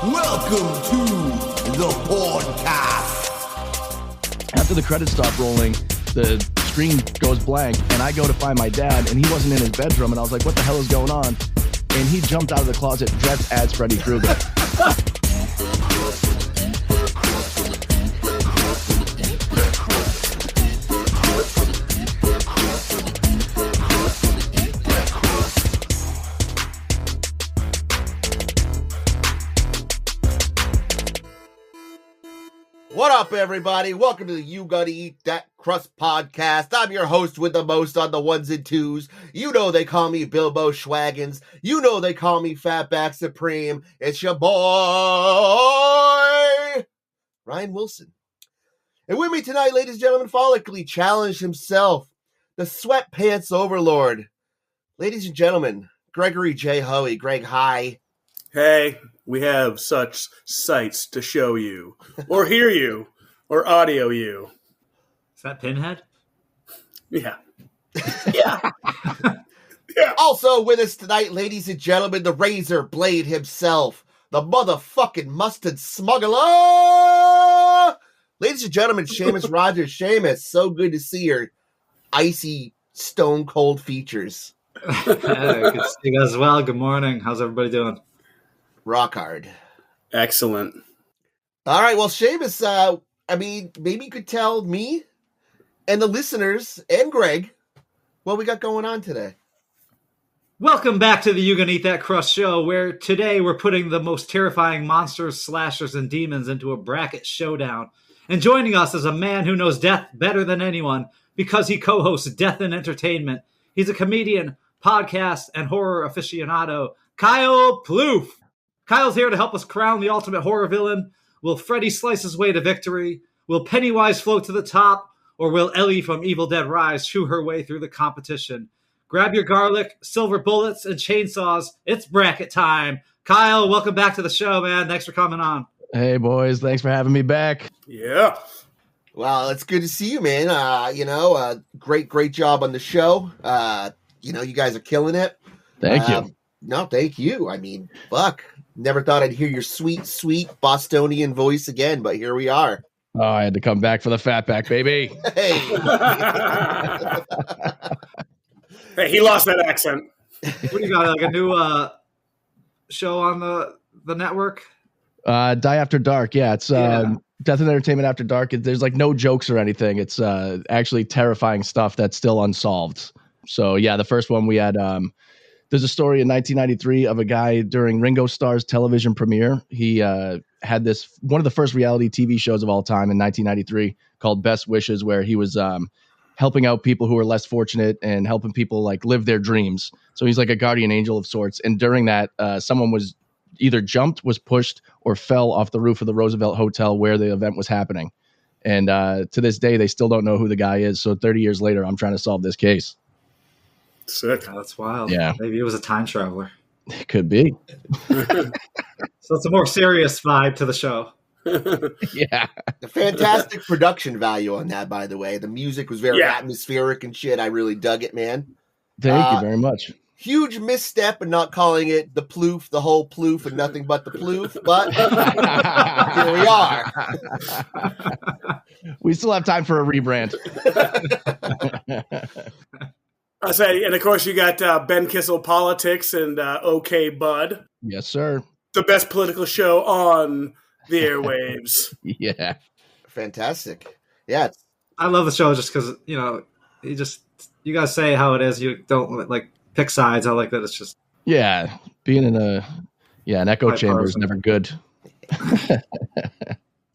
Welcome to the podcast. After the credits stop rolling, the screen goes blank, and I go to find my dad, and he wasn't in his bedroom, and I was like, what the hell is going on? And he jumped out of the closet dressed as Freddy Krueger. What up, everybody? Welcome to the You Gonna Eat That Crust podcast. I'm your host with the most on the ones and twos. You know they call me Bilbo Schwaggins. You know they call me Fatback Supreme. It's your boy, Ryan Wilson. And with me tonight, ladies and gentlemen, follically challenged himself, the sweatpants overlord. Ladies and gentlemen, Gregory J. Hoey. Greg, hi. Hey, we have such sights to show you, or hear you, or audio you. Is that Pinhead? Yeah. Yeah. Yeah. Also with us tonight, ladies and gentlemen, the razor blade himself, the motherfucking mustard smuggler. Ladies and gentlemen, Seamus Rogers. Seamus, so good to see your icy, stone cold features. Hey, good to see you guys as well. Good morning. How's everybody doing? Rock hard. Excellent. All right, well, Seamus, maybe you could tell me and the listeners and Greg what we got going on today. Welcome back to the You Gonna Eat That Crust show, where today we're putting the most terrifying monsters, slashers, and demons into a bracket showdown. And joining us is a man who knows death better than anyone because he co-hosts Death and Entertainment. He's a comedian, podcast, and horror aficionado, Kyle Ploof. Kyle's here to help us crown the ultimate horror villain. Will Freddy slice his way to victory? Will Pennywise float to the top? Or will Ellie from Evil Dead Rise chew her way through the competition? Grab your garlic, silver bullets, and chainsaws. It's bracket time. Kyle, welcome back to the show, man. Thanks for coming on. Hey, boys. Thanks for having me back. Yeah. Well, it's good to see you, man. Great job on the show. You guys are killing it. Thank you. No, thank you. I mean, fuck. Never thought I'd hear your sweet, sweet Bostonian voice again, but here we are. Oh, I had to come back for the fatback, baby. Hey. Hey, he lost that accent. What do you got, like a new show on the network? Die After Dark. Yeah, it's Death and Entertainment After Dark. There's like no jokes or anything. It's actually terrifying stuff that's still unsolved. So, yeah, the first one we had... There's a story in 1993 of a guy during Ringo Starr's television premiere. He had this one of the first reality TV shows of all time in 1993 called Best Wishes, where he was helping out people who were less fortunate and helping people like live their dreams. So he's like a guardian angel of sorts. And during that, someone was either jumped, was pushed, or fell off the roof of the Roosevelt Hotel where the event was happening. And to this day, they still don't know who the guy is. So 30 years later, I'm trying to solve this case. Sick. Oh, that's wild. Yeah. Maybe it was a time traveler. It could be. So it's a more serious vibe to the show. Yeah. The fantastic production value on that, by the way. The music was very atmospheric and shit. I really dug it, man. Thank you very much. Huge misstep in not calling it the Ploof, the whole Ploof, and nothing but the Ploof, but here we are. We still have time for a rebrand. I say, and of course you got Ben Kissel Politics and OK Bud. Yes, sir. The best political show on the airwaves. Yeah. Fantastic. Yeah. I love the show just because, you guys say how it is. You don't like pick sides. I like that. It's just. Yeah. Being in an echo chamber is never good.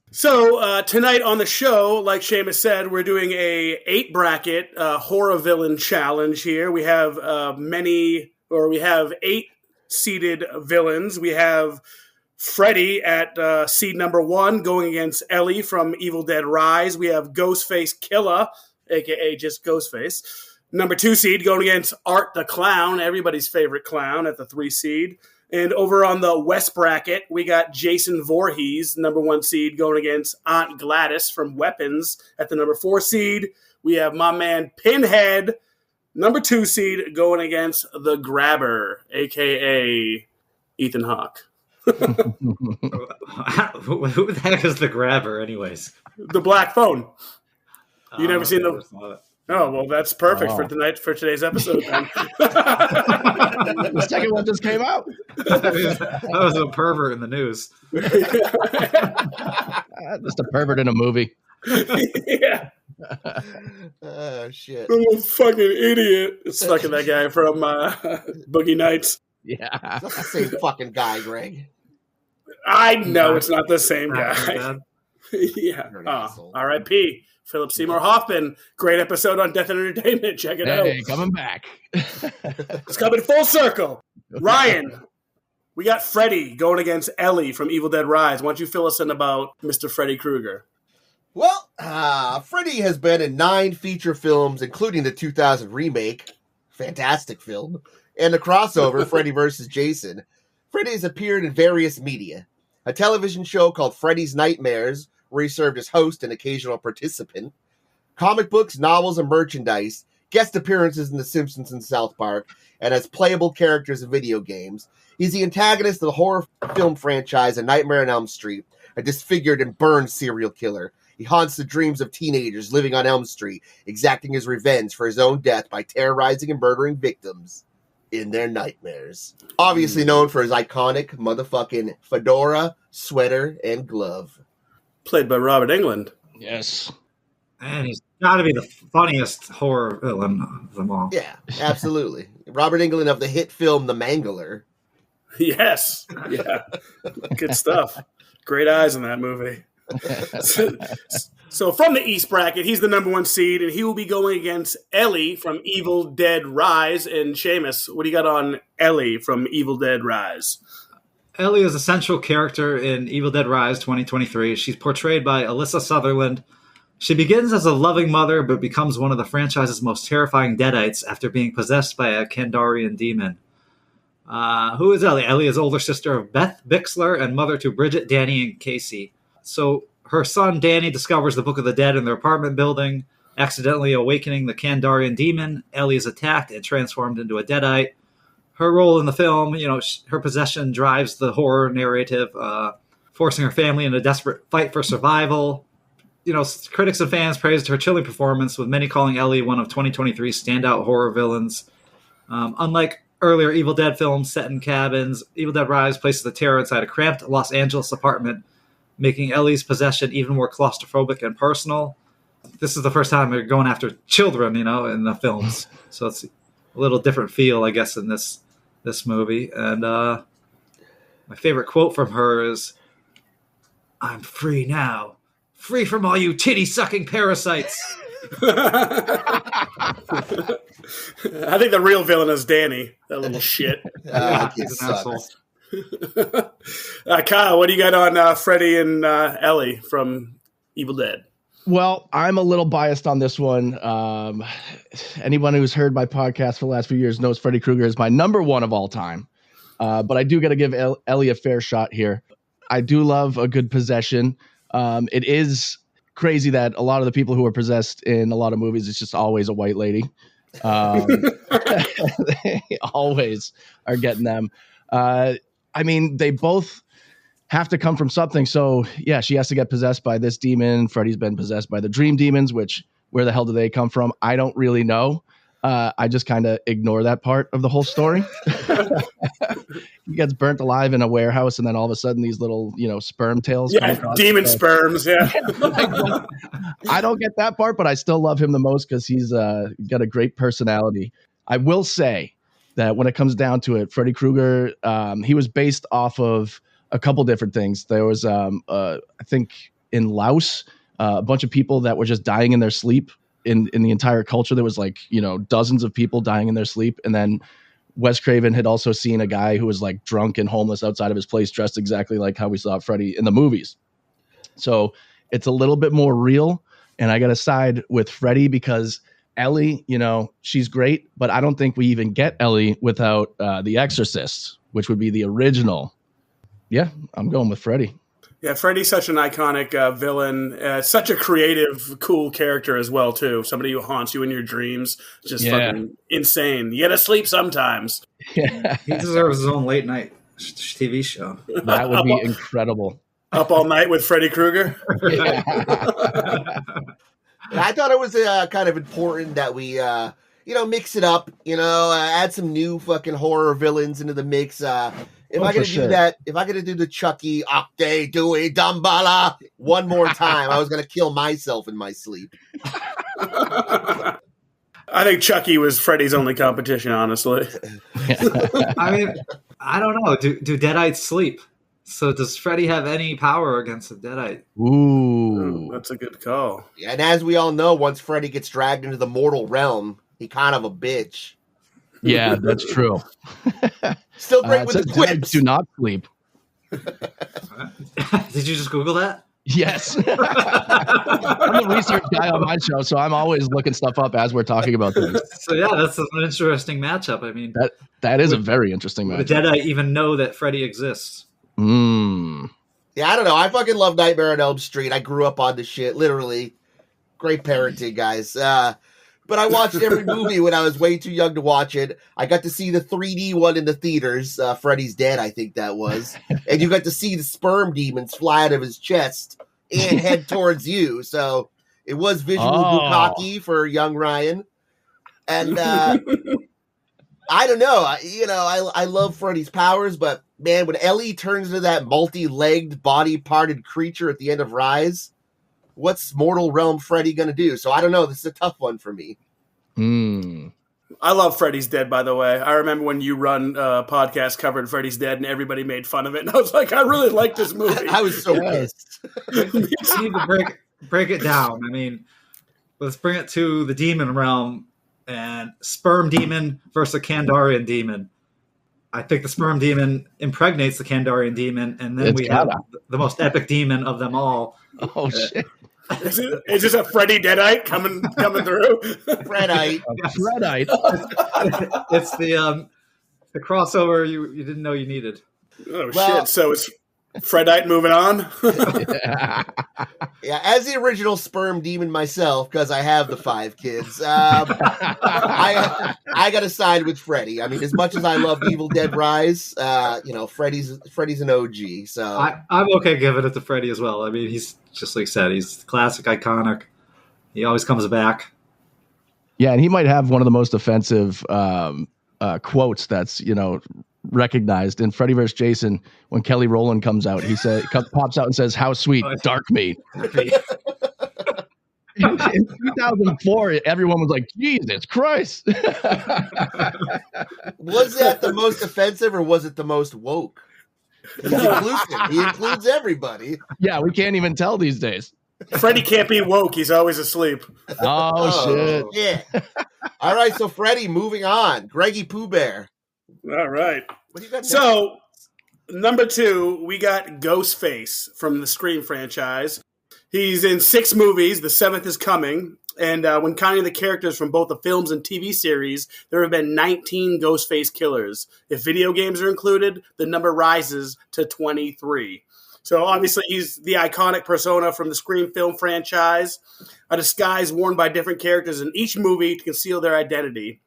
So tonight on the show, like Seamus said, we're doing a 8-bracket horror villain challenge here. We have 8 seeded villains. We have Freddy at seed number 1 going against Ellie from Evil Dead Rise. We have Ghostface Killer, a.k.a. just Ghostface. Number 2 seed going against Art the Clown, everybody's favorite clown at the 3 seed. And over on the West bracket, we got Jason Voorhees, number 1 seed, going against Aunt Gladys from Weapons at the number 4 seed. We have my man Pinhead, number 2 seed, going against the Grabber, a.k.a. Ethan Hawke Who the heck is the grabber, anyways? The black phone. You never seen the? Oh, well, that's perfect for today's episode. Then. The second one just came out. That was a pervert in the news. Just a pervert in a movie. Yeah. Oh, shit. I'm a fucking idiot. It's fucking that guy from Boogie Nights. Yeah. That's the same fucking guy, Greg. I know it's not the same guy. Yeah. R.I.P. Philip Seymour Hoffman. Great episode on Death and Entertainment. Check it out. Hey, coming back. It's coming full circle. Ryan, we got Freddy going against Ellie from Evil Dead Rise. Why don't you fill us in about Mr. Freddy Krueger? Well, Freddy has been in 9 feature films, including the 2000 remake, fantastic film, and the crossover, Freddy vs. Jason. Freddy has appeared in various media. A television show called Freddy's Nightmares, where he served as host and occasional participant. Comic books, novels, and merchandise. Guest appearances in The Simpsons and South Park, and as playable characters in video games. He's the antagonist of the horror film franchise A Nightmare on Elm Street, a disfigured and burned serial killer. He haunts the dreams of teenagers living on Elm Street, exacting his revenge for his own death by terrorizing and murdering victims in their nightmares. Obviously known for his iconic motherfucking fedora, sweater, and glove. Played by Robert Englund. Yes. And he's got to be the funniest horror villain of them all. Yeah, absolutely. Robert Englund of the hit film The Mangler. Yes. Yeah. Good stuff. Great eyes in that movie. So from the East bracket, he's the number 1 seed, and he will be going against Ellie from Evil Dead Rise. And Seamus, what do you got on Ellie from Evil Dead Rise? Ellie is a central character in Evil Dead Rise 2023. She's portrayed by Alyssa Sutherland. She begins as a loving mother, but becomes one of the franchise's most terrifying deadites after being possessed by a Kandarian demon. Who is Ellie? Ellie is older sister of Beth Bixler and mother to Bridget, Danny, and Casey. So her son Danny discovers the Book of the Dead in their apartment building, accidentally awakening the Kandarian demon. Ellie is attacked and transformed into a deadite. Her role in the film, her possession drives the horror narrative, forcing her family in a desperate fight for survival. Critics and fans praised her chilling performance, with many calling Ellie one of 2023's standout horror villains. Unlike earlier Evil Dead films set in cabins, Evil Dead Rise places the terror inside a cramped Los Angeles apartment, making Ellie's possession even more claustrophobic and personal. This is the first time they're going after children, in the films. So it's a little different feel, I guess, in this movie. And my favorite quote from her is, "I'm free now. Free from all you titty-sucking parasites." I think the real villain is Danny, that little shit. He's an asshole. Kyle, what do you got on Freddy and Ellie from Evil Dead? Well, I'm a little biased on this one. Anyone who's heard my podcast for the last few years knows Freddy Krueger is my number 1 of all time. But I do got to give Ellie a fair shot here. I do love a good possession. It is crazy that a lot of the people who are possessed in a lot of movies, it's just always a white lady. They always are getting them. They both have to come from something. So yeah, she has to get possessed by this demon. Freddy's been possessed by the dream demons, which where the hell do they come from? I don't really know. I just kind of ignore that part of the whole story. He gets burnt alive in a warehouse, and then all of a sudden these little, sperm tails. Yeah, demon sperms. Yeah. I don't get that part, but I still love him the most because he's got a great personality. I will say that when it comes down to it, Freddy Krueger, he was based off of a couple different things. There was, I think, in Laos, a bunch of people that were just dying in their sleep. In the entire culture, there was dozens of people dying in their sleep. And then Wes Craven had also seen a guy who was drunk and homeless outside of his place, dressed exactly like how we saw Freddy in the movies. So it's a little bit more real. And I got to side with Freddy because Ellie, she's great, but I don't think we even get Ellie without The Exorcist, which would be the original. Yeah, I'm going with Freddy. Yeah, Freddy's such an iconic villain, such a creative, cool character as well, too. Somebody who haunts you in your dreams, just fucking insane. You gotta sleep sometimes. Yeah. He deserves his own late night TV show. That would be incredible. Up All Night with Freddy Krueger. Yeah. I thought it was kind of important that we, mix it up, add some new fucking horror villains into the mix. If I gotta do the Chucky Octay Dewey Dumbala one more time, I was gonna kill myself in my sleep. I think Chucky was Freddy's only competition, honestly. I mean, I don't know. Do Deadites sleep? So does Freddy have any power against a Deadite? Ooh. That's a good call. Yeah, and as we all know, once Freddy gets dragged into the mortal realm, he kind of a bitch. Yeah, that's true. Still great with the quips. Do not sleep. Did you just Google that? Yes. I'm the research guy on my show, so I'm always looking stuff up as we're talking about things. So yeah, that's an interesting matchup. I mean, that is a very interesting matchup. The Deadite even know that Freddy exists. Yeah, I don't know. I fucking love Nightmare on Elm Street. I grew up on this shit, literally. Great parenting, guys. But I watched every movie when I was way too young to watch it. I got to see the 3D one in the theaters. Freddy's Dead, I think that was. And you got to see the sperm demons fly out of his chest and head towards you. So it was visual bukkake for young Ryan. And I don't know. I love Freddy's powers, but man, when Ellie turns into that multi-legged, body-parted creature at the end of Rise, what's Mortal Realm Freddy going to do? So I don't know. This is a tough one for me. I love Freddy's Dead, by the way. I remember when you run a podcast covering Freddy's Dead and everybody made fun of it. And I was like, I really like this movie. I was so pissed. We need to break it down. I mean, let's bring it to the demon realm and sperm demon versus a Kandarian demon. I think the sperm demon impregnates the Kandarian demon, and then we have the most epic demon of them all. Oh, shit. Is this a Freddy Deadite coming through? Fredite. Fredite. It's the crossover you didn't know you needed. Oh, shit. So it's Fredite moving on? Yeah, as the original sperm demon myself, because I have the 5 kids, I got to side with Freddy. I mean, as much as I love Evil Dead Rise, Freddy's an OG. So I'm okay giving it to Freddy as well. I mean, he's just like I said, he's classic, iconic. He always comes back. Yeah, and he might have one of the most offensive quotes that's recognized in Freddy vs. Jason. When Kelly Rowland comes out, he pops out and says, "How sweet, dark meat." In 2004, everyone was like, "Jesus Christ!" Was that the most offensive, or was it the most woke? He's inclusive. He includes everybody. Yeah, we can't even tell these days. Freddy can't be woke. He's always asleep. Oh shit! Yeah. All right, so Freddy, moving on. Greggy Pooh Bear. All right. What do you got? So, number 2, we got Ghostface from the Scream franchise. He's in 6 movies. The 7th is coming. And when counting the characters from both the films and TV series, there have been 19 Ghostface killers. If video games are included, the number rises to 23. So obviously he's the iconic persona from the Scream film franchise, a disguise worn by different characters in each movie to conceal their identity.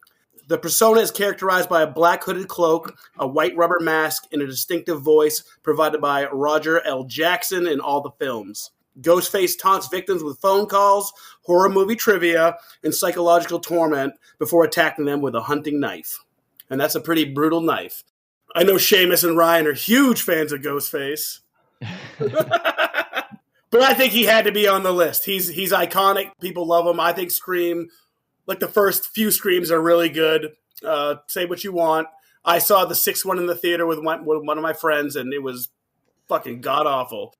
The persona is characterized by a black hooded cloak, a white rubber mask, and a distinctive voice provided by Roger L. Jackson in all the films. Ghostface taunts victims with phone calls, horror movie trivia, and psychological torment before attacking them with a hunting knife. And that's a pretty brutal knife. I know Seamus and Ryan are huge fans of Ghostface. But I think he had to be on the list. He's iconic. People love him. I think Scream, like the first few Screams, are really good. Say what you want. I saw the 6th one in the theater with one of my friends, and it was fucking god-awful.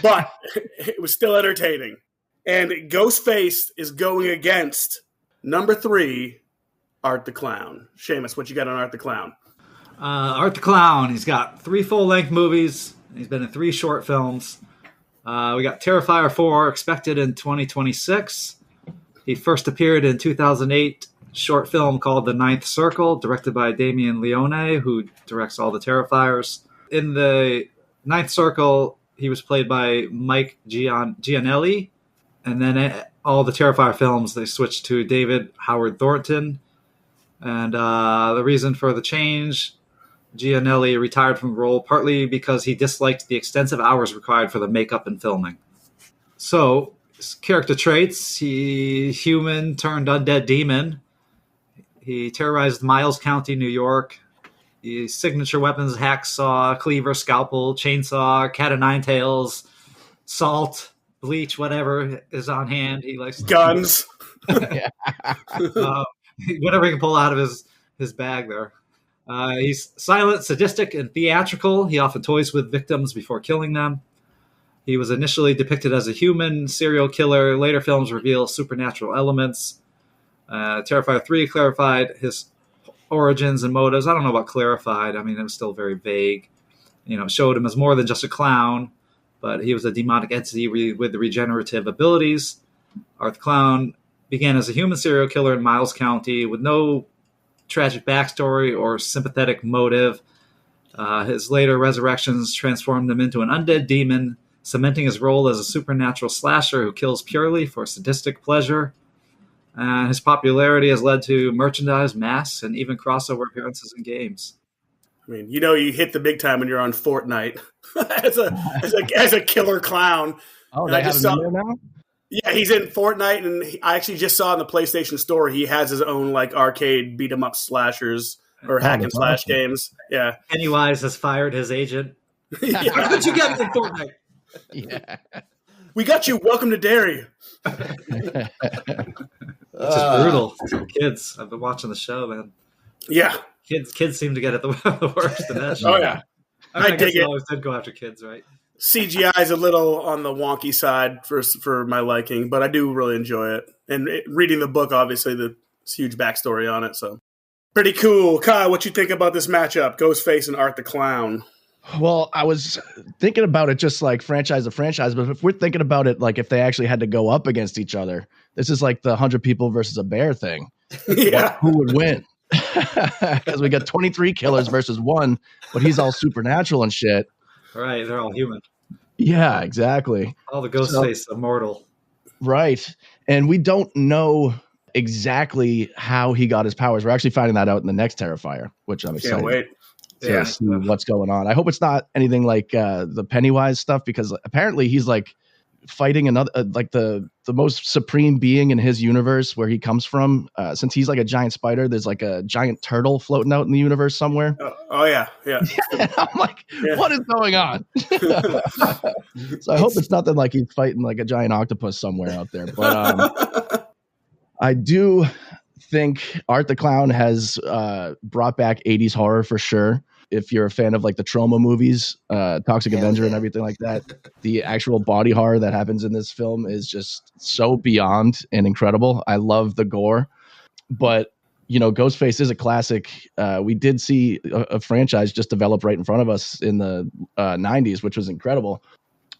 But it was still entertaining. And Ghostface is going against number 3, Art the Clown. Seamus, what you got on Art the Clown? Art the Clown. He's got 3 full-length movies. He's been in 3 short films. We got Terrifier 4 expected in 2026. He first appeared in 2008 short film called The Ninth Circle, directed by Damien Leone, who directs all the Terrifiers. In The Ninth Circle, he was played by Mike Gianelli. And then all the Terrifier films, they switched to David Howard Thornton. And the reason for the change Gianelli retired from the role partly because he disliked the extensive hours required for the makeup and filming. So, his character traits, he human turned undead demon. He terrorized Miles County, New York. His signature weapons, hacksaw, cleaver, scalpel, chainsaw, cat of nine tails, salt, bleach, whatever is on hand. He likes guns. Whatever he can pull out of his bag there. He's silent, sadistic, and theatrical. He often toys with victims before killing them. He was initially depicted as a human serial killer. Later films reveal supernatural elements. Terrifier 3 clarified his origins and motives. I don't know about clarified. I mean, it was still very vague. Showed him as more than just a clown, but he was a demonic entity with the regenerative abilities. Art the Clown began as a human serial killer in Miles County with no tragic backstory or sympathetic motive. His later resurrections transformed him into an undead demon, cementing his role as a supernatural slasher who kills purely for sadistic pleasure. His popularity has led to merchandise, masks, and even crossover appearances in games. I mean, you hit the big time when you're on Fortnite as a killer clown. Oh, they have him now? Yeah, he's in Fortnite, and I actually just saw in the PlayStation Store he has his own arcade beat 'em up slashers or hack and slash games. Yeah, Pennywise has fired his agent. Yeah. How did you get in Fortnite? Yeah. We got you. Welcome to Derry. It's just brutal. Kids, I've been watching the show, man. Yeah, kids seem to get it the worst in that show. Oh yeah, I guess you always did go after kids, right? CGI is a little on the wonky side for my liking, but I do really enjoy it. And reading the book, obviously, there's huge backstory on it, so pretty cool. Kyle, what you think about this matchup, Ghostface and Art the Clown? Well, I was thinking about it just like franchise to franchise, but if we're thinking about it like if they actually had to go up against each other, this is like the 100 people versus a bear thing. Yeah. Who would win? Because we got 23 killers versus one, but he's all supernatural and shit. Right, they're all human. Yeah, exactly. All the Ghostface immortal. Right. And we don't know exactly how he got his powers. We're actually finding that out in the next Terrifier, which I'm excited. Can't wait. To see what's going on. I hope it's not anything like the Pennywise stuff, because apparently he's like fighting another like the most supreme being in his universe where he comes from. Since he's like a giant spider, there's like a giant turtle floating out in the universe somewhere. Oh yeah. I'm like, what is going on? So I hope it's nothing like he's fighting like a giant octopus somewhere out there. But I do think Art the Clown has brought back 80s horror for sure. If you're a fan of like the trauma movies, Toxic Avenger and everything like that, the actual body horror that happens in this film is just so beyond and incredible. I love the gore, but Ghostface is a classic. We did see a franchise just develop right in front of us in the 90s, which was incredible.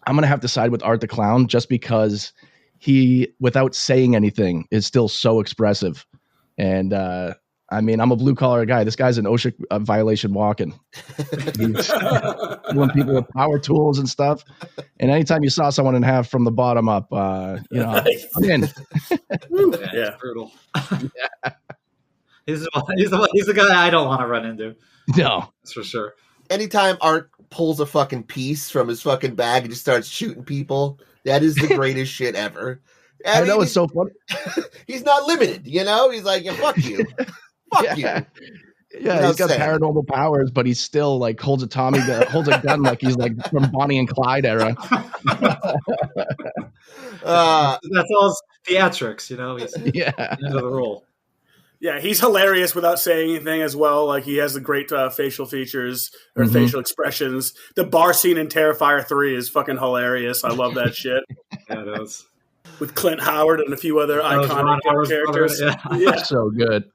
I'm going to have to side with Art the Clown just because he, without saying anything, is still so expressive. And I mean, I'm a blue collar guy. This guy's an OSHA violation walking. He's killing people with power tools and stuff. And anytime you saw someone in half from the bottom up, I'm in. Yeah, brutal. Yeah. He's the guy I don't want to run into. No, that's for sure. Anytime Art pulls a fucking piece from his fucking bag and just starts shooting people, that is the greatest shit ever. I know, it's so funny. He's not limited, He's like, fuck you. Fuck you. Yeah, he's got paranormal powers, but he still like holds a gun like he's like from Bonnie and Clyde era. That's all theatrics, He's into the role. Yeah, he's hilarious without saying anything as well. Like he has the great facial features or facial expressions. The bar scene in Terrifier 3 is fucking hilarious. I love that shit. Yeah, it is. With Clint Howard and a few other iconic characters. Yeah. So good.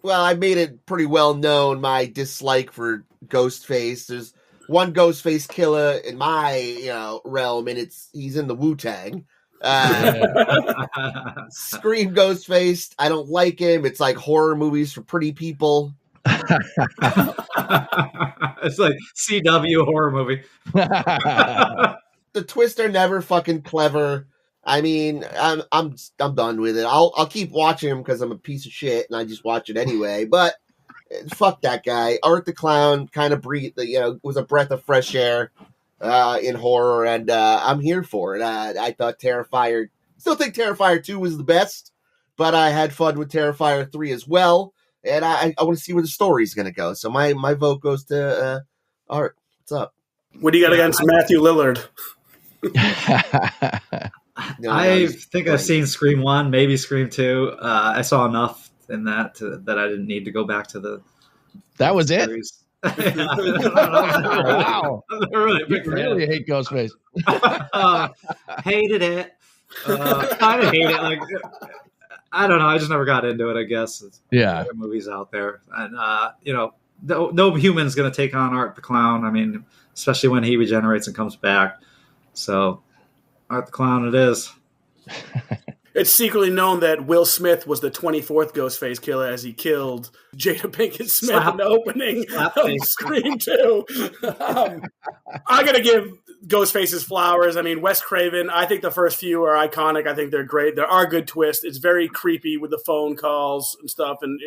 Well, I made it pretty well known my dislike for Ghostface. There's one Ghostface killer in my realm, and he's in the Wu-Tang. Scream Ghostface. I don't like him. It's like horror movies for pretty people. It's like CW horror movie. The twists are never fucking clever. I mean, I'm done with it. I'll keep watching him because I'm a piece of shit and I just watch it anyway. But fuck that guy. Art the Clown kind of was a breath of fresh air in horror, and I'm here for it. I thought Terrifier, still think Terrifier 2 was the best, but I had fun with Terrifier 3 as well, and I want to see where the story's going to go. So my vote goes to Art. What's up? What do you got against Matthew Lillard? I think I've seen Scream 1, maybe Scream 2. I saw enough in that that I didn't need to go back to the. That was series. it. Wow, Really you really hate Ghostface. Hated it. Kind of hate it. Like, I don't know. I just never got into it. I guess. Yeah, there are movies out there, and no human's going to take on Art the Clown. I mean, especially when he regenerates and comes back. So, Art the Clown, it is. It's secretly known that Will Smith was the 24th Ghostface killer as he killed Jada Pinkett Smith in the opening of Scream 2. I'm going to give Ghostface his flowers. I mean, Wes Craven, I think the first few are iconic. I think they're great. There are good twists. It's very creepy with the phone calls and stuff. And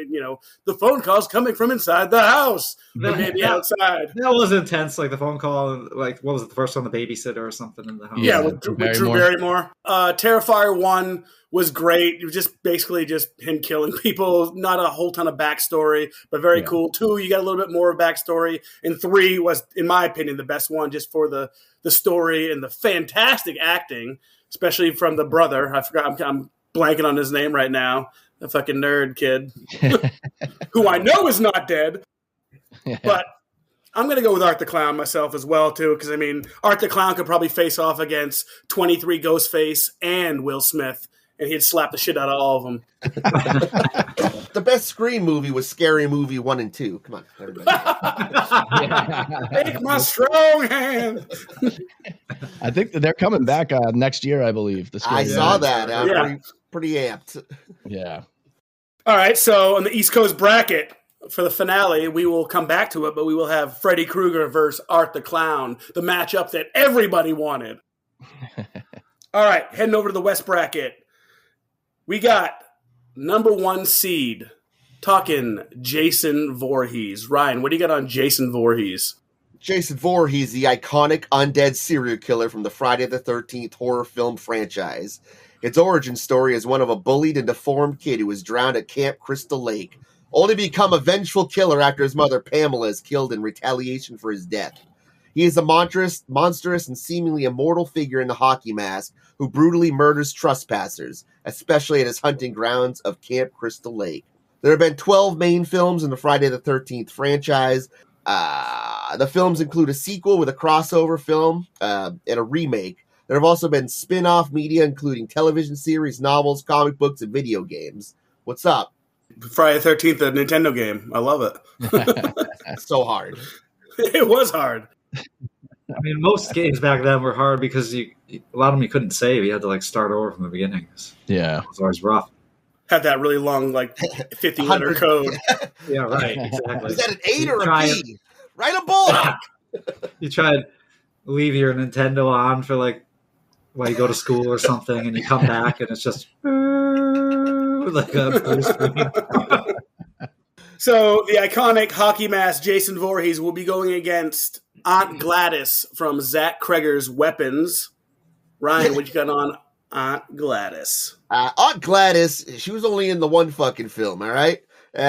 the phone calls coming from inside the house. Maybe outside. That was intense. Like the phone call, like, what was it, the first one, the babysitter or something in the house? Yeah, with Drew Barrymore. Terrifier 1 was great. It was just basically just him killing people. Not a whole ton of backstory, but very cool. 2, you got a little bit more backstory. And 3 was, in my opinion, the best one just for the story and the fantastic acting, especially from the brother. I forgot. I'm blanking on his name right now. The fucking nerd kid, who I know is not dead. Yeah. But I'm going to go with Art the Clown myself as well, too, because, I mean, Art the Clown could probably face off against 23 Ghostface and Will Smith, and he'd slap the shit out of all of them. The best Scream movie was Scary Movie 1 and 2. Come on, everybody. Take my strong hand. I think they're coming back next year, I believe. I saw that. Pretty amped. Yeah. All right, so on the East Coast bracket, for the finale, we will come back to it, but we will have Freddy Krueger versus Art the Clown, the matchup that everybody wanted. All right, heading over to the West bracket. We got number 1 seed, talking Jason Voorhees. Ryan, what do you got on Jason Voorhees? Jason Voorhees, the iconic undead serial killer from the Friday the 13th horror film franchise. Its origin story is one of a bullied and deformed kid who was drowned at Camp Crystal Lake, only to become a vengeful killer after his mother Pamela is killed in retaliation for his death. He is a monstrous and seemingly immortal figure in the hockey mask who brutally murders trespassers, especially at his hunting grounds of Camp Crystal Lake. There have been 12 main films in the Friday the 13th franchise. The films include a sequel with a crossover film and a remake. There have also been spin-off media, including television series, novels, comic books, and video games. What's up? Friday the 13th, a Nintendo game. I love it. So hard. It was hard. I mean, most games back then were hard because a lot of them you couldn't save. You had to start over from the beginning. Yeah. It was always rough. Had that really long, 50-letter code. Yeah, right. Exactly. Is that an 8 or a B? Write a book. You try to leave your Nintendo on for while you go to school or something, and you come back and it's just like a blue screen. So the iconic hockey mask Jason Voorhees will be going against Aunt Gladys from Zach Kreger's Weapons. Ryan, what you got on Aunt Gladys? Aunt Gladys, she was only in the one fucking film, all right?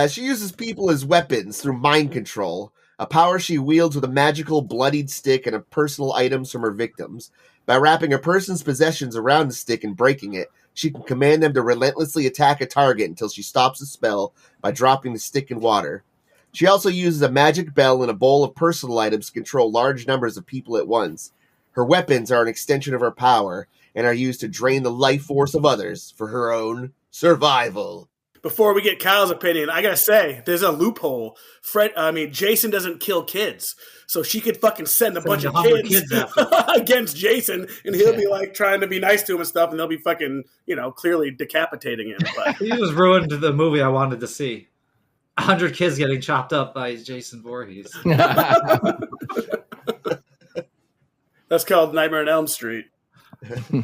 She uses people as weapons through mind control, a power she wields with a magical bloodied stick and her personal items from her victims. By wrapping a person's possessions around the stick and breaking it, she can command them to relentlessly attack a target until she stops the spell by dropping the stick in water. She also uses a magic bell and a bowl of personal items to control large numbers of people at once. Her weapons are an extension of her power and are used to drain the life force of others for her own survival. Before we get Kyle's opinion, I gotta say, there's a loophole. Jason doesn't kill kids. So she could fucking send a bunch of kids against Jason, and he'll be trying to be nice to him and stuff, and they'll be fucking, clearly decapitating him. But. He just ruined the movie I wanted to see. 100 kids getting chopped up by Jason Voorhees. That's called Nightmare on Elm Street.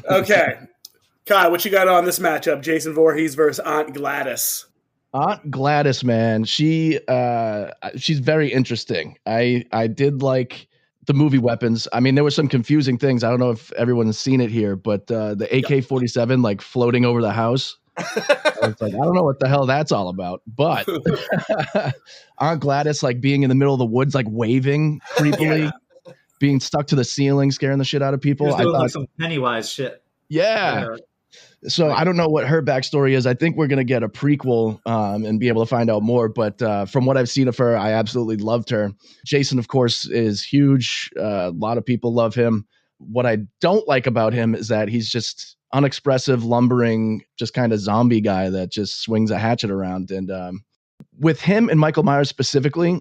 Okay. Kyle, what you got on this matchup? Jason Voorhees versus Aunt Gladys. Aunt Gladys, man, she's very interesting. I did like the movie Weapons. I mean, there were some confusing things. I don't know if everyone has seen it here, but the AK-47 like floating over the house. I was like, I don't know what the hell that's all about. But Aunt Gladys like being in the middle of the woods, like waving creepily, being stuck to the ceiling, scaring the shit out of people. He was doing like some Pennywise shit. Yeah. So I don't know what her backstory is. I think we're going to get a prequel and be able to find out more. But from what I've seen of her, I absolutely loved her. Jason, of course, is huge. A lot of people love him. What I don't like about him is that he's just unexpressive, lumbering, just kind of zombie guy that just swings a hatchet around. And with him and Michael Myers specifically,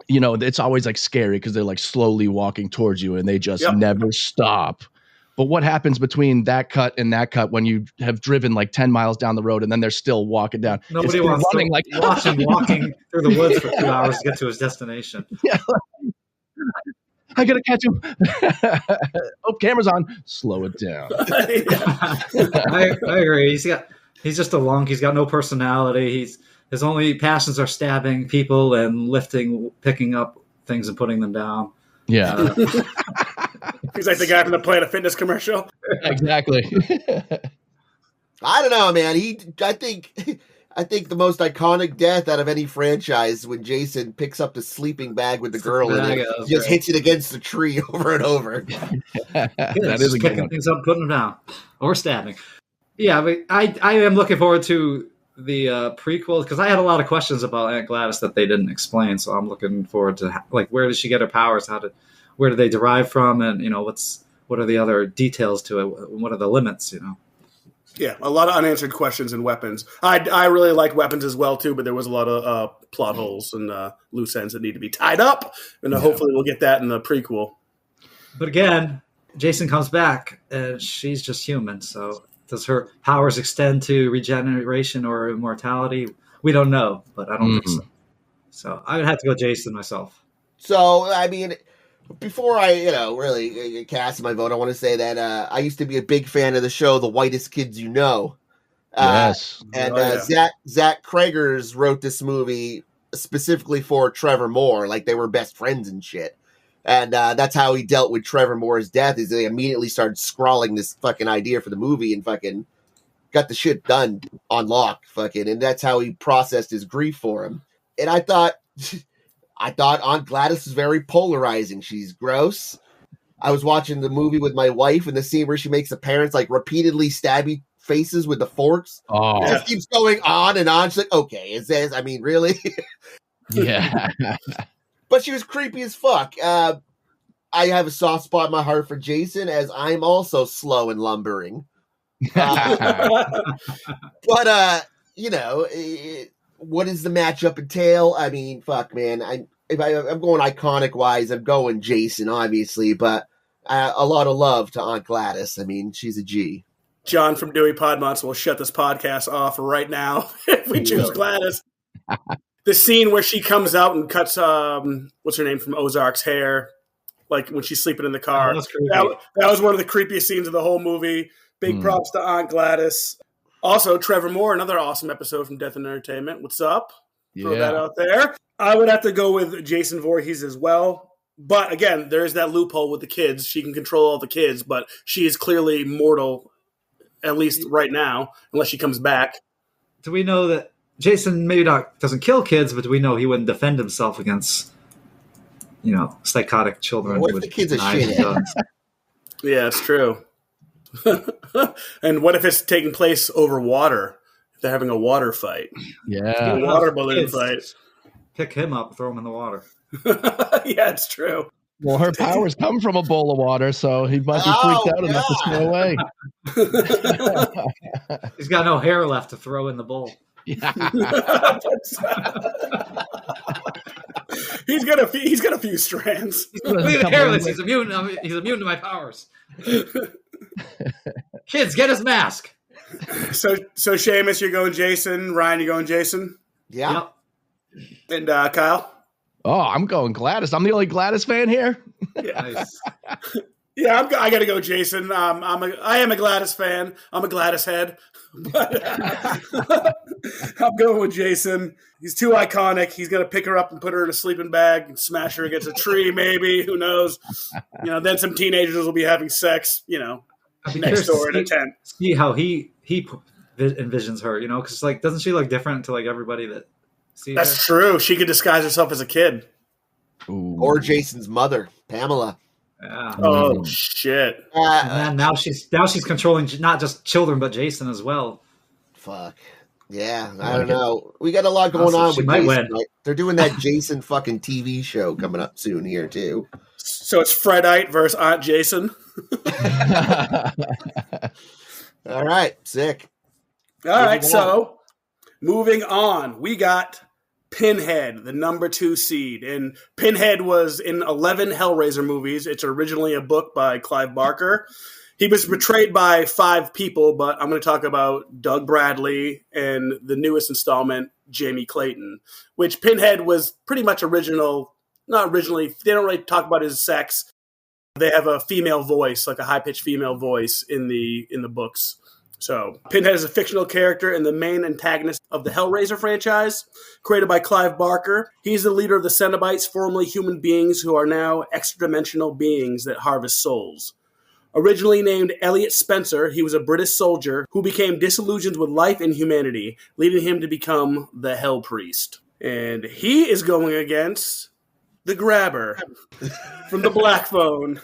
you know, it's always like scary because they're like slowly walking towards you and they just never stop. But what happens between that cut and that cut when you have driven like 10 miles down the road and then they're still walking down? Nobody wants running to watch him walking through the woods for 2 hours to get to his destination. Yeah. I gotta catch him. Oh, camera's on. Slow it down. I agree. He's just a lunk. He's got no personality. His only passions are stabbing people and picking up things and putting them down. Yeah. He's like the guy from the Planet Fitness commercial. Exactly. I don't know, man. I think the most iconic death out of any franchise when Jason picks up the sleeping bag with the girl in it, just hits it against the tree over and over. That is a good picking things up, putting them down, or stabbing. Yeah, but I am looking forward to the prequel because I had a lot of questions about Aunt Gladys that they didn't explain. So I'm looking forward to like where did she get her powers? Where do they derive from? And you know what are the other details to it? What are the limits? You know. Yeah, a lot of unanswered questions in Weapons. I really like Weapons as well too, but there was a lot of plot holes and loose ends that need to be tied up, and hopefully we'll get that in the prequel. But again, Jason comes back, and she's just human. So does her powers extend to regeneration or immortality? We don't know, but I don't think so. So I would have to go Jason myself. So I mean, before I, really cast my vote, I want to say that I used to be a big fan of the show, The Whitest Kids You Know. Yes. And Zach Kragers wrote this movie specifically for Trevor Moore, like they were best friends and shit. And that's how he dealt with Trevor Moore's death, is they immediately started scrawling this fucking idea for the movie and fucking got the shit done on lock, fucking. And that's how he processed his grief for him. And I thought Aunt Gladys is very polarizing. She's gross. I was watching the movie with my wife, and the scene where she makes the parents like repeatedly stabby faces with the forks. Oh, it just keeps going on and on. She's like, okay, is this? I mean, really? Yeah. But she was creepy as fuck. I have a soft spot in my heart for Jason, as I'm also slow and lumbering. But what does the matchup entail? I mean, fuck, man. I'm going iconic wise. I'm going Jason, obviously, but a lot of love to Aunt Gladys. I mean, she's a G. John from Dewey Podmonster will shut this podcast off right now if we choose Gladys. The scene where she comes out and cuts what's her name from Ozark's hair, like when she's sleeping in the car. That was one of the creepiest scenes of the whole movie. Big props to Aunt Gladys. Also, Trevor Moore, another awesome episode from Death and Entertainment. What's up? Throw that out there. I would have to go with Jason Voorhees as well. But again, there's that loophole with the kids. She can control all the kids, but she is clearly mortal, at least right now, unless she comes back. Do we know that Jason maybe doesn't kill kids, but do we know he wouldn't defend himself against, psychotic children? What if the kids are shit? Yeah, it's true. And what if it's taking place over water? If they're having a water fight. Yeah. A water balloon fight. Pick him up, throw him in the water. Yeah, it's true. Well, her powers come from a bowl of water, so he might be freaked out enough to stay away. He's got no hair left to throw in the bowl. Yeah. He's got a few strands. He's hairless. He's immune to my powers. Kids, get his mask. So Seamus, you're going Jason. Ryan, you're going Jason. Yeah. Yep. And Kyle. Oh, I'm going Gladys. I'm the only Gladys fan here. Yeah. Nice. Yeah, I got to go, Jason. I am a Gladys fan. I'm a Gladys head, but I'm going with Jason. He's too iconic. He's gonna pick her up and put her in a sleeping bag and smash her against a tree. Maybe, who knows? Then some teenagers will be having sex. Next door in a tent. See how he envisions her. Because doesn't she look different to everybody that sees her? That's true. She could disguise herself as a kid. Ooh. Or Jason's mother, Pamela. Yeah. Oh shit! And now she's controlling not just children but Jason as well. Fuck. Yeah, I don't know. We got a lot going on with Jason. Right? They're doing that Jason fucking TV show coming up soon here too. So it's Fredite versus Aunt Jason. All right, sick. All right, so moving on, we got Pinhead, the number 2 seed. And Pinhead was in 11 Hellraiser movies. It's originally a book by Clive Barker. He was portrayed by 5 people, but I'm going to talk about Doug Bradley and the newest installment, Jamie Clayton, which Pinhead was pretty much original. Not originally. They don't really talk about his sex. They have a female voice, like a high-pitched female voice in the books. So Pinhead is a fictional character and the main antagonist of the Hellraiser franchise, created by Clive Barker. He's the leader of the Cenobites, formerly human beings who are now extra-dimensional beings that harvest souls. Originally named Elliot Spencer, he was a British soldier who became disillusioned with life and humanity, leading him to become the Hell Priest. And he is going against the Grabber from the Black Phone,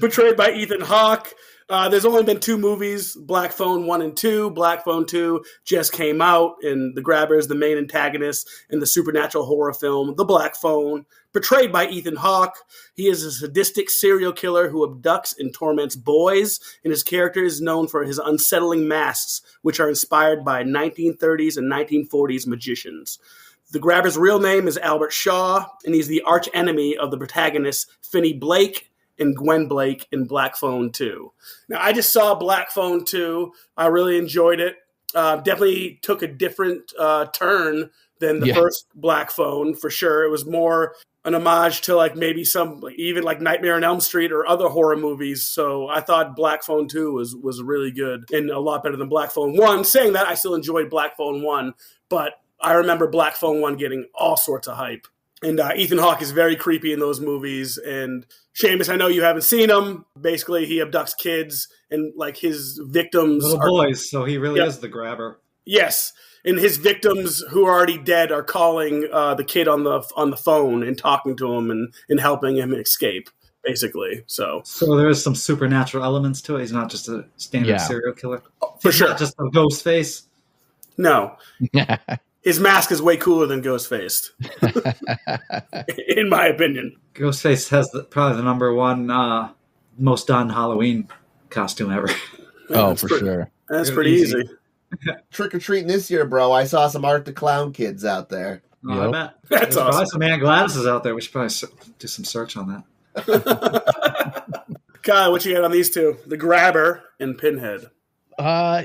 portrayed by Ethan Hawke. There's only been 2 movies, Black Phone 1 and 2. Black Phone 2 just came out, and the Grabber is the main antagonist in the supernatural horror film, The Black Phone, portrayed by Ethan Hawke. He is a sadistic serial killer who abducts and torments boys, and his character is known for his unsettling masks, which are inspired by 1930s and 1940s magicians. The Grabber's real name is Albert Shaw, and he's the arch enemy of the protagonists Finney Blake and Gwen Blake in Black Phone 2. Now, I just saw Black Phone 2. I really enjoyed it. Definitely took a different turn than the first Black Phone, for sure. It was more an homage to maybe some, even Nightmare on Elm Street or other horror movies. So I thought Black Phone 2 was really good and a lot better than Black Phone 1. Saying that, I still enjoyed Black Phone 1, but I remember Black Phone 1 getting all sorts of hype. And Ethan Hawke is very creepy in those movies. And Seamus, I know you haven't seen him. Basically, he abducts kids and his victims little boys. So he really is the Grabber. Yes, and his victims who are already dead are calling the kid on the phone and talking to him and helping him escape. Basically, so there's some supernatural elements to it. He's not just a standard serial killer. For sure, not just a ghost face. No. His mask is way cooler than Ghostface, in my opinion. Ghostface has probably the number 1 most done Halloween costume ever. For sure. That's pretty easy. Trick-or-treating this year, bro. I saw some Art the Clown kids out there. I bet. That's There's awesome. probably some Aunt Gladys out there. We should probably do some search on that. Kyle, what you got on these 2? The Grabber and Pinhead.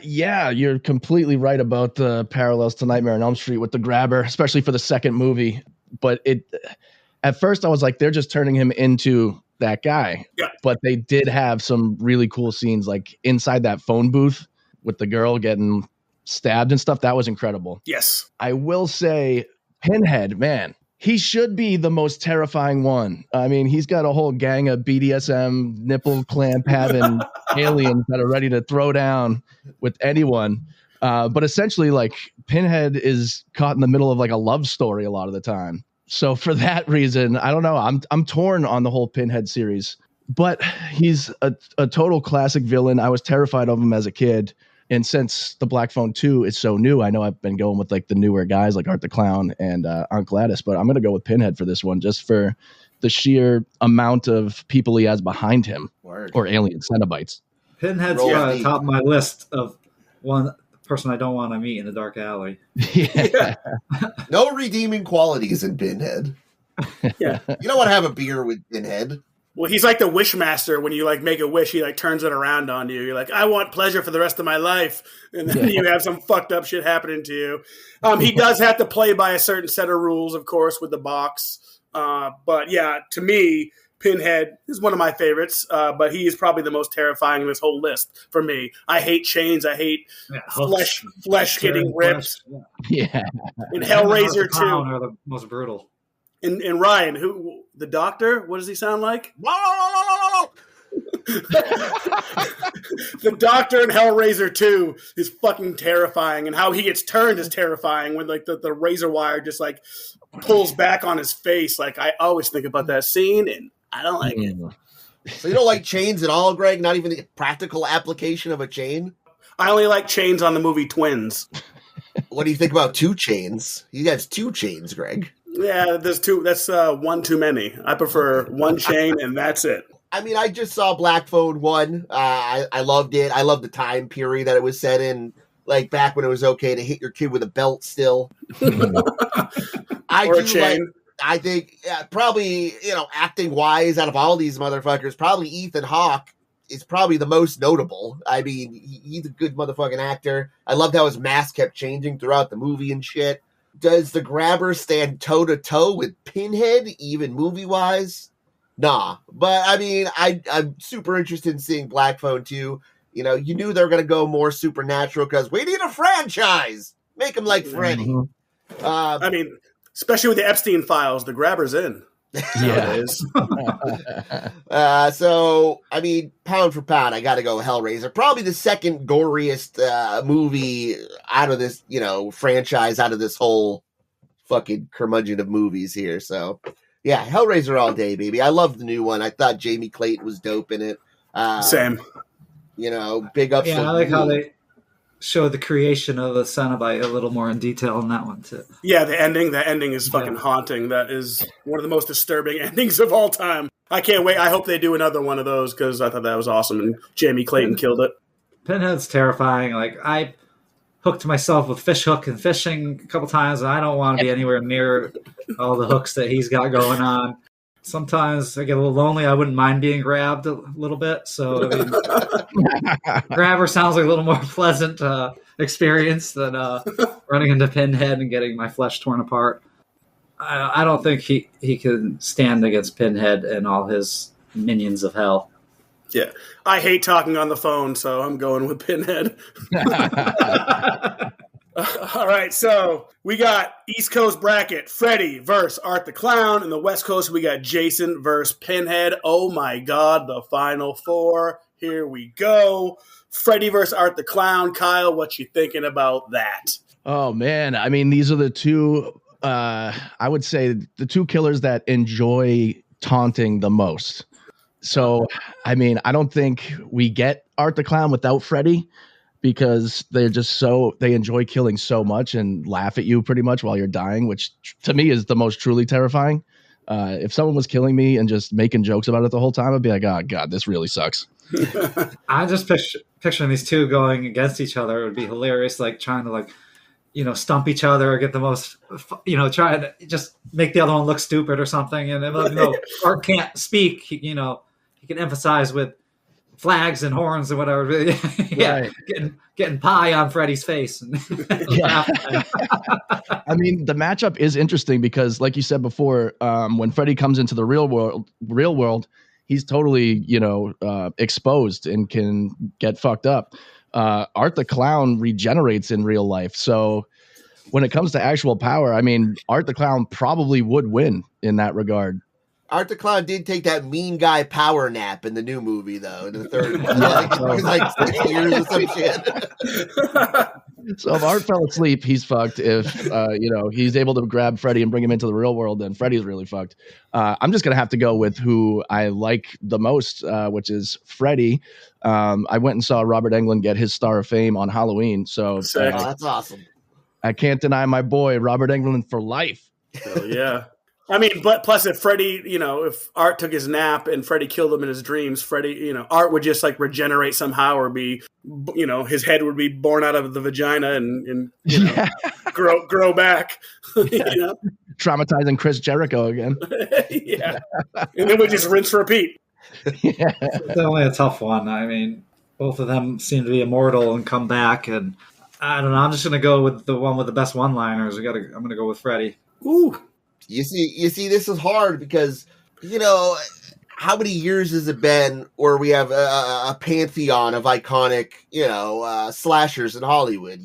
You're completely right about the parallels to Nightmare on Elm Street with the Grabber, especially for the second movie. But at first I was like, they're just turning him into that guy. Yeah. But they did have some really cool scenes, like inside that phone booth with the girl getting stabbed and stuff. That was incredible. Yes. I will say Pinhead, man, he should be the most terrifying one. I mean, he's got a whole gang of BDSM, nipple clamp having aliens that are ready to throw down with anyone. But essentially, Pinhead is caught in the middle of a love story a lot of the time. So for that reason, I don't know. I'm torn on the whole Pinhead series. But he's a total classic villain. I was terrified of him as a kid. And since the Black Phone 2 is so new, I know I've been going with the newer guys like Art the Clown and Aunt Gladys, but I'm going to go with Pinhead for this one just for the sheer amount of people he has behind him. Word. Or alien Cenobites. Pinhead's probably the top of my list of one person I don't want to meet in the dark alley. Yeah. No redeeming qualities in Pinhead. Yeah. You don't want to have a beer with Pinhead. Well, he's like the Wishmaster. When you make a wish, he turns it around on you. You're like, I want pleasure for the rest of my life, and then you have some fucked up shit happening to you. He does have to play by a certain set of rules, of course, with the box. But yeah, to me, Pinhead is one of my favorites, but he is probably the most terrifying in this whole list for me. I hate chains. I hate flesh getting ripped. Yeah. In Hellraiser 2. Are the most brutal. In Ryan, who the Doctor, what does he sound like? The Doctor in Hellraiser 2 is fucking terrifying, and how he gets turned is terrifying when like the razor wire just like pulls back on his face. Like I always think about that scene, and I don't like it. So you don't like chains at all, Greg? Not even the practical application of a chain? I only like chains on the movie Twins. What do you think about 2 chains? He has 2 chains, Greg. Yeah, there's 2. That's one too many. I prefer 1 chain, and that's it. I mean, I just saw Black Phone 1. I loved it. I love the time period that it was set in, like back when it was okay to hit your kid with a belt still. Or a chain. I think probably, acting wise out of all these motherfuckers, probably Ethan Hawke is probably the most notable. I mean, he's a good motherfucking actor. I loved how his mask kept changing throughout the movie and shit. Does the Grabber stand toe-to-toe with Pinhead, even movie-wise? Nah. But, I mean, I'm super interested in seeing Black Phone 2. You knew they were going to go more supernatural because we need a franchise. Make him like Freddy. Mm-hmm. I mean, especially with the Epstein files, the Grabber's in. Yeah. It is. So, I mean, pound for pound, I got to go Hellraiser. Probably the second goriest movie out of this, franchise, out of this whole fucking curmudgeon of movies here. So, yeah, Hellraiser all day, baby. I love the new one. I thought Jamie Clayton was dope in it. Same. Big ups. Yeah, I like how they show the creation of the Cenobite a little more in detail in that one too. Yeah, the ending is fucking haunting. That is one of the most disturbing endings of all time. I can't wait. I hope they do another one of those because I thought that was awesome and Jamie Clayton killed it. Pinhead's terrifying. Like I hooked myself with fish hook and fishing a couple times, and I don't want to be anywhere near all the hooks that he's got going on. Sometimes I get a little lonely. I wouldn't mind being grabbed a little bit. So I mean, grabber sounds like a little more pleasant experience than running into Pinhead and getting my flesh torn apart. I don't think he can stand against Pinhead and all his minions of hell. Yeah. I hate talking on the phone, so I'm going with Pinhead. All right, so we got East Coast bracket, Freddy versus Art the Clown, and the West Coast we got Jason versus Pinhead. Oh my God, the final 4. Here we go. Freddy versus Art the Clown. Kyle, what you thinking about that? Oh man, I mean, these are the 2. I would say the 2 killers that enjoy taunting the most. So, I mean, I don't think we get Art the Clown without Freddy, because they're just they enjoy killing so much and laugh at you pretty much while you're dying, which to me is the most truly terrifying. If someone was killing me and just making jokes about it the whole time, I'd be like, oh God, this really sucks. I'm just picturing these 2 going against each other. It would be hilarious, like trying to stump each other or get the most, try to just make the other one look stupid or something. And Art can't speak, he can emphasize with flags and horns and whatever. Yeah, right. Getting pie on Freddy's face. Yeah. I mean, the matchup is interesting because, like you said before, when Freddy comes into the real world, he's totally, exposed and can get fucked up. Art the Clown regenerates in real life. So when it comes to actual power, I mean, Art the Clown probably would win in that regard. Art the Clown did take that mean guy power nap in the new movie, though, in the third one. like 6 years or some shit. So if Art fell asleep, he's fucked. If, he's able to grab Freddy and bring him into the real world, then Freddy's really fucked. I'm just going to have to go with who I like the most, which is Freddy. I went and saw Robert Englund get his Star of Fame on Halloween. So that's awesome. I can't deny my boy, Robert Englund, for life. Hell yeah. I mean, but plus if Freddy, if Art took his nap and Freddy killed him in his dreams, Freddy, Art would just like regenerate somehow or be, his head would be born out of the vagina and grow back. Traumatizing Chris Jericho again. Yeah. And then we just rinse repeat. Yeah. It's definitely a tough one. I mean, both of them seem to be immortal and come back. And I don't know. I'm just going to go with the one with the best one-liners. I'm going to go with Freddy. Ooh. You see, this is hard because, how many years has it been where we have a pantheon of iconic, slashers in Hollywood?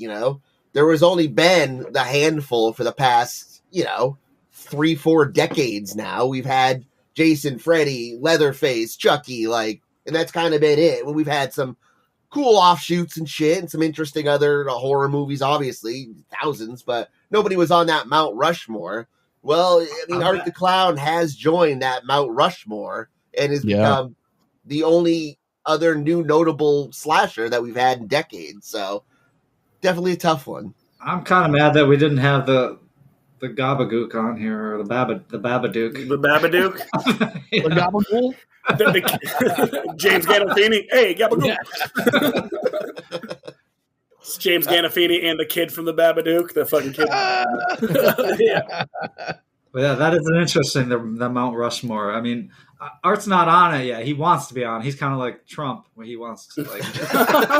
There was only been the handful for the past, 3-4 decades now. We've had Jason, Freddy, Leatherface, Chucky, and that's kind of been it. We've had some cool offshoots and shit and some interesting other horror movies, obviously, thousands, but nobody was on that Mount Rushmore. Well, I mean, Art the Clown has joined that Mount Rushmore and has become the only other new notable slasher that we've had in decades. So definitely a tough one. I'm kind of mad that we didn't have the Gabagook on here, or the Babadook. The Babadook? The Gabagool? James Gandolfini. Hey, Gabagook. It's James Gandolfini and the kid from the Babadook, the fucking kid. Yeah. But yeah, that is an interesting, the Mount Rushmore. I mean, Art's not on it yet. He wants to be on. He's kind of like Trump, where he wants to put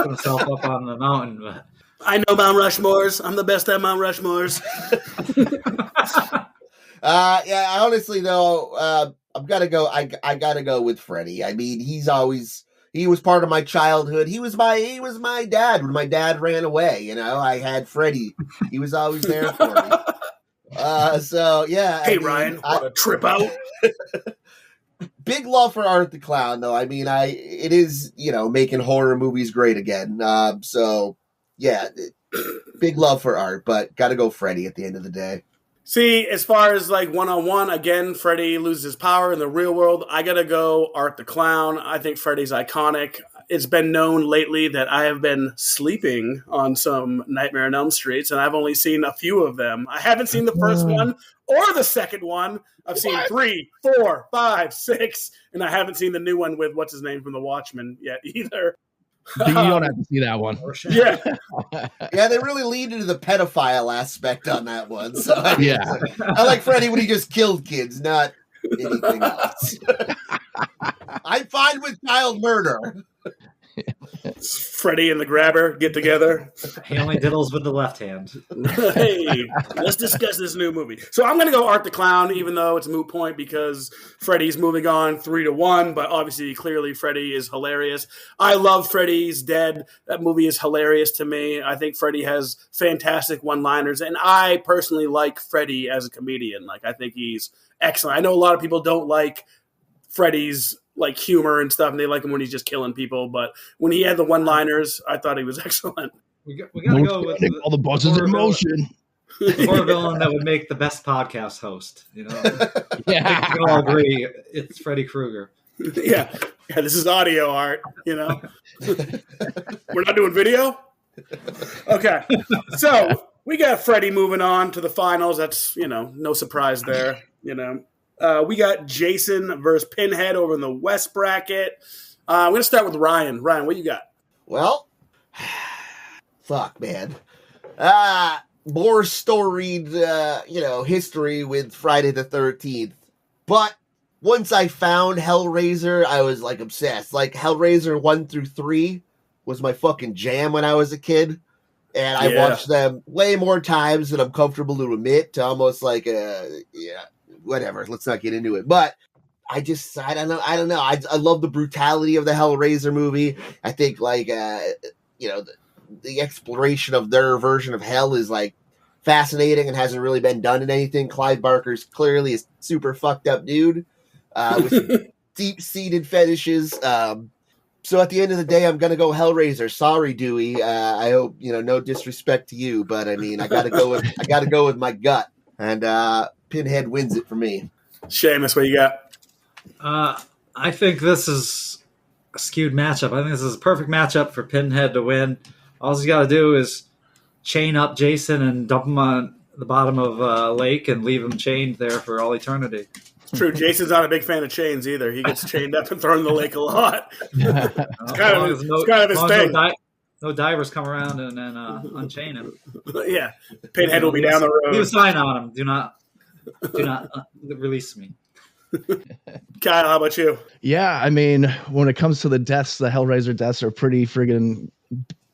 himself up on the mountain. But I know Mount Rushmores. I'm the best at Mount Rushmores. Honestly though, I've got to go. I got to go with Freddy. I mean, he was part of my childhood. He was my dad when my dad ran away. I had Freddy. He was always there for me. So yeah. Hey, Ryan, want to trip out? Big love for Art the Clown, though. I mean, it is making horror movies great again. So yeah, big love for Art, but got to go Freddy at the end of the day. See, as far as one-on-one, again, Freddy loses his power in the real world. I got to go Art the Clown. I think Freddy's iconic. It's been known lately that I have been sleeping on some Nightmare on Elm Streets, and I've only seen a few of them. I haven't seen the first one or the second one. I've seen 3, 4, 5, 6, and I haven't seen the new one with what's his name from The Watchmen yet either. You don't have to see that one. Yeah. Yeah, they really leaned into the pedophile aspect on that one. So yeah. I like Freddy when he just killed kids, not anything else. I'm fine with child murder. Freddy and the Grabber get together. He only diddles with the left hand. Hey, let's discuss this new movie. So I'm going to go Art the Clown, even though it's a moot point because Freddy's moving on 3-1. But obviously, clearly, Freddy is hilarious. I love Freddy's Dead. That movie is hilarious to me. I think Freddy has fantastic one-liners, and I personally like Freddy as a comedian. I think he's excellent. I know a lot of people don't like Freddy's humor and stuff, and they like him when he's just killing people. But when he had the one-liners, I thought he was excellent. We got to go with all the buzzes in motion. The horror villain that would make the best podcast host. Yeah, we all agree it's Freddy Krueger. Yeah. This is audio art. We're not doing video. Okay, so we got Freddy moving on to the finals. That's no surprise there. We got Jason versus Pinhead over in the West bracket. I'm going to start with Ryan. Ryan, what you got? Well, fuck, man. More storied, history with Friday the 13th. But once I found Hellraiser, I was obsessed. Hellraiser 1 through 3 was my fucking jam when I was a kid. And I watched them way more times than I'm comfortable to admit, to almost whatever. Let's not get into it. But I don't know. I love the brutality of the Hellraiser movie. I think the exploration of their version of hell is fascinating and hasn't really been done in anything. Clive Barker's clearly a super fucked up dude with deep-seated fetishes. So at the end of the day, I'm gonna go Hellraiser. Sorry, Dewey. I hope no disrespect to you, but I mean I gotta go with my gut, and Pinhead wins it for me. Seamus, what you got? I think this is a skewed matchup. I think this is a perfect matchup for Pinhead to win. All he's got to do is chain up Jason and dump him on the bottom of a lake and leave him chained there for all eternity. It's true. Jason's not a big fan of chains either. He gets chained up and thrown in the lake a lot. It's kind of his thing. No divers come around and unchain him. Yeah. Pinhead will be down the road. Leave a sign on him. Do not release me. Kyle, how about you? Yeah, I mean, when it comes to the deaths, the Hellraiser deaths are pretty friggin'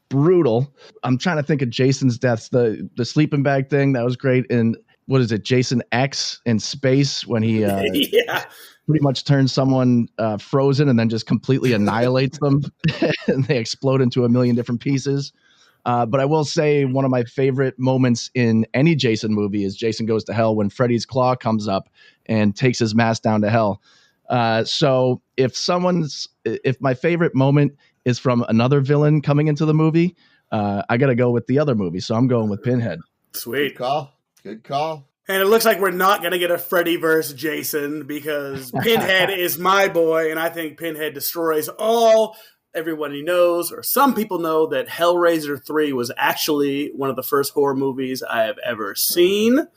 brutal. I'm trying to think of Jason's deaths. The sleeping bag thing, that was great. And what is it, Jason X in space when he pretty much turns someone frozen and then just completely annihilates them and they explode into a million different pieces. But I will say one of my favorite moments in any Jason movie is Jason Goes to Hell when Freddy's claw comes up and takes his mask down to hell. So if my favorite moment is from another villain coming into the movie, I got to go with the other movie. So I'm going with Pinhead. Sweet. Good call. And it looks like we're not going to get a Freddy versus Jason because Pinhead is my boy, and I think Pinhead destroys all. Everybody knows, or some people know, that Hellraiser 3 was actually one of the first horror movies I have ever seen,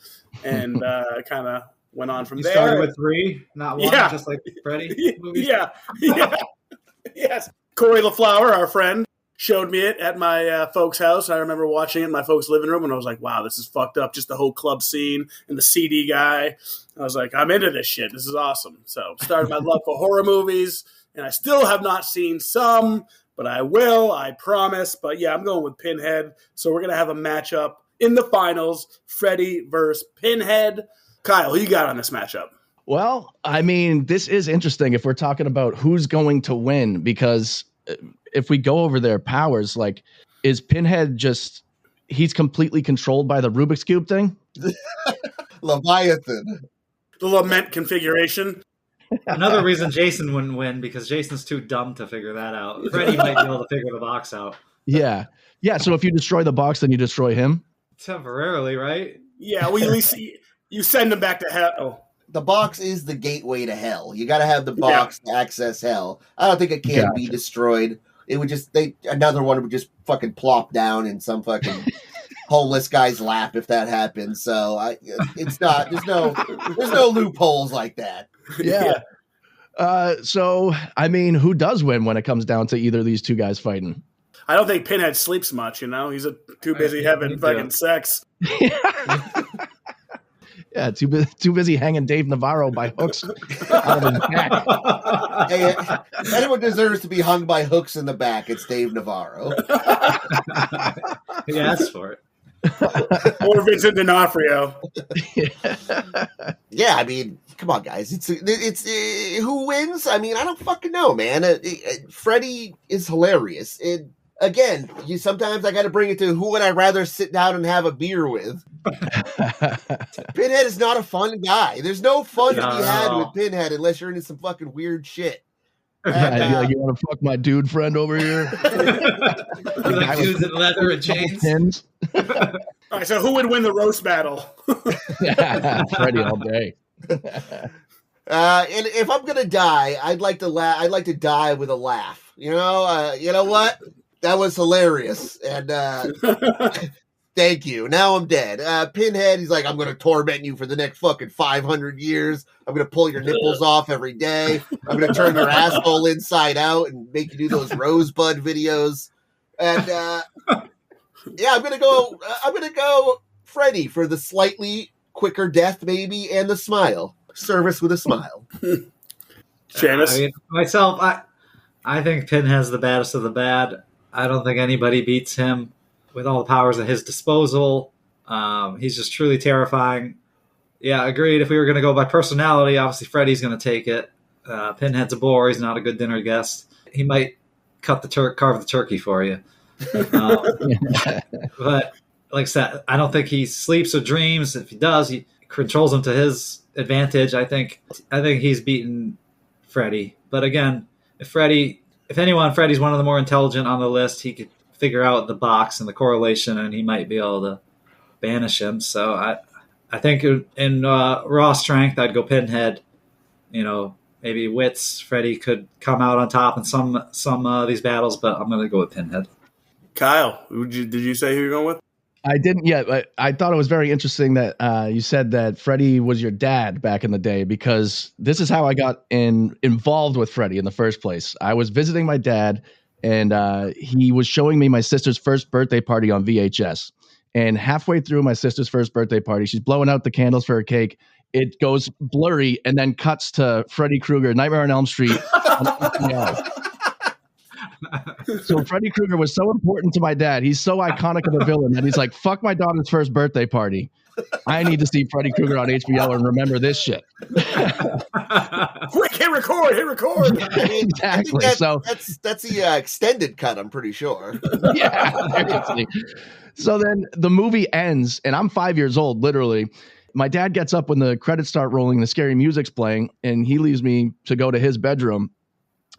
and kind of went on from there. Started with 3, not 1, just like Freddy movies. Yeah. Yes. Corey LaFlower, our friend, showed me it at my folks' house. I remember watching it in my folks' living room, and I was like, wow, this is fucked up. Just the whole club scene and the CD guy. I was like, I'm into this shit. This is awesome. So started my love for horror movies, and I still have not seen some, but I will, I promise. But yeah, I'm going with Pinhead. So we're going to have a matchup in the finals, Freddy versus Pinhead. Kyle, who you got on this matchup? Well, I mean, this is interesting if we're talking about who's going to win, because if we go over their powers, like, is Pinhead he's completely controlled by the Rubik's Cube thing? Leviathan. The lament configuration. Another reason Jason wouldn't win, because Jason's too dumb to figure that out. Freddy might be able to figure the box out. Yeah. So if you destroy the box, then you destroy him? Temporarily, right? Yeah, well, at least you send him back to hell. Oh. The box is the gateway to hell. You got to have the box to access hell. I don't think it can be destroyed. It would another one would just fucking plop down in some fucking homeless guy's lap if that happens. So it's not. There's no loopholes like that. Yeah. So I mean, who does win when it comes down to either of these two guys fighting? I don't think Pinhead sleeps much. He's too busy having fucking sex. Yeah, too busy hanging Dave Navarro by hooks out of his back. Hey, anyone deserves to be hung by hooks in the back. It's Dave Navarro. He asked for it. Or Vincent D'Onofrio. Yeah, I mean, come on, guys. It's who wins? I mean, I don't fucking know, man. Freddy is hilarious. Again, sometimes I got to bring it to who would I rather sit down and have a beer with. Pinhead is not a fun guy. There's no fun to be had with Pinhead unless you're into some fucking weird shit. And, you want to fuck my dude friend over here? Like dudes in leather and chains. All right, so who would win the roast battle? Freddy all day. And if I'm gonna die, I'd like to die with a laugh. You know what? That was hilarious, and thank you. Now I'm dead. Pinhead, he's like, I'm going to torment you for the next fucking 500 years. I'm going to pull your nipples off every day. I'm going to turn your asshole inside out and make you do those rosebud videos. And I'm going to go Freddy for the slightly quicker death, maybe, and the smile. Service with a smile. Seamus? Myself, I think Pinhead's the baddest of the bad. I don't think anybody beats him with all the powers at his disposal. He's just truly terrifying. Yeah, agreed. If we were going to go by personality, obviously Freddy's going to take it. Pinhead's a bore. He's not a good dinner guest. He might carve the turkey for you. But like I said, I don't think he sleeps or dreams. If he does, he controls them to his advantage. I think he's beaten Freddy. But again, Freddy's one of the more intelligent on the list. He could figure out the box and the correlation, and he might be able to banish him. So I think in raw strength, I'd go Pinhead. Maybe wits, Freddy could come out on top in some of these battles, but I'm going to go with Pinhead. Kyle, did you say who you're going with? I didn't yet, but I thought it was very interesting that you said that Freddy was your dad back in the day, because this is how I got involved with Freddy in the first place. I was visiting my dad, and he was showing me my sister's first birthday party on VHS. And halfway through my sister's first birthday party, she's blowing out the candles for her cake. It goes blurry and then cuts to Freddy Krueger, Nightmare on Elm Street. So Freddy Krueger was so important to my dad. He's so iconic of a villain that he's like, fuck my daughter's first birthday party. I need to see Freddy Krueger on HBO and remember this shit. Quick, hit record. I mean, Exactly. That's the extended cut, I'm pretty sure. Yeah, seriously. So then the movie ends, and I'm 5 years old, literally. My dad gets up when the credits start rolling, the scary music's playing, and he leaves me to go to his bedroom.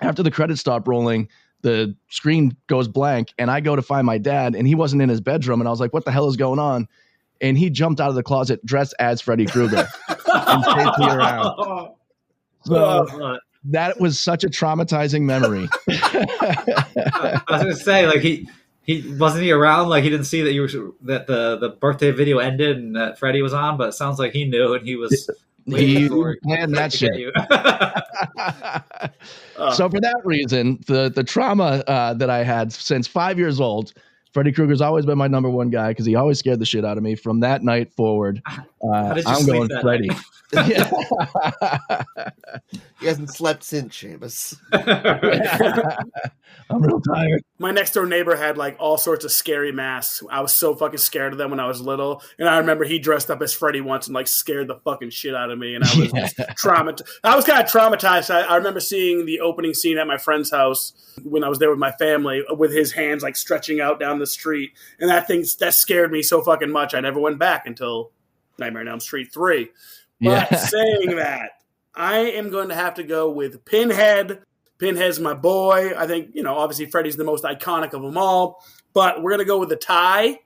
After the credits stop rolling, the screen goes blank, and I go to find my dad, and he wasn't in his bedroom, and I was like, what the hell is going on? And he jumped out of the closet dressed as Freddy Krueger and chased me around. So that was such a traumatizing memory. I was going to say, like, he wasn't he around? Like, he didn't see that the birthday video ended and that Freddy was on, but it sounds like he knew and he was planned that shit. So for that reason, the trauma that I had since 5 years old, Freddy Krueger's always been my number one guy because he always scared the shit out of me. From that night forward, I'm going Freddy. He hasn't slept since, Seamus. I'm real tired. My next door neighbor had like all sorts of scary masks. I was so fucking scared of them when I was little. And I remember he dressed up as Freddy once and like scared the fucking shit out of me. And I was traumatized. I was kind of traumatized. I remember seeing the opening scene at my friend's house when I was there with my family with his hands like stretching out down the street. And that scared me so fucking much. I never went back until Nightmare on Elm Street 3. But saying that, I am going to have to go with Pinhead. Pinhead's my boy. I think, obviously Freddy's the most iconic of them all. But we're going to go with the tie.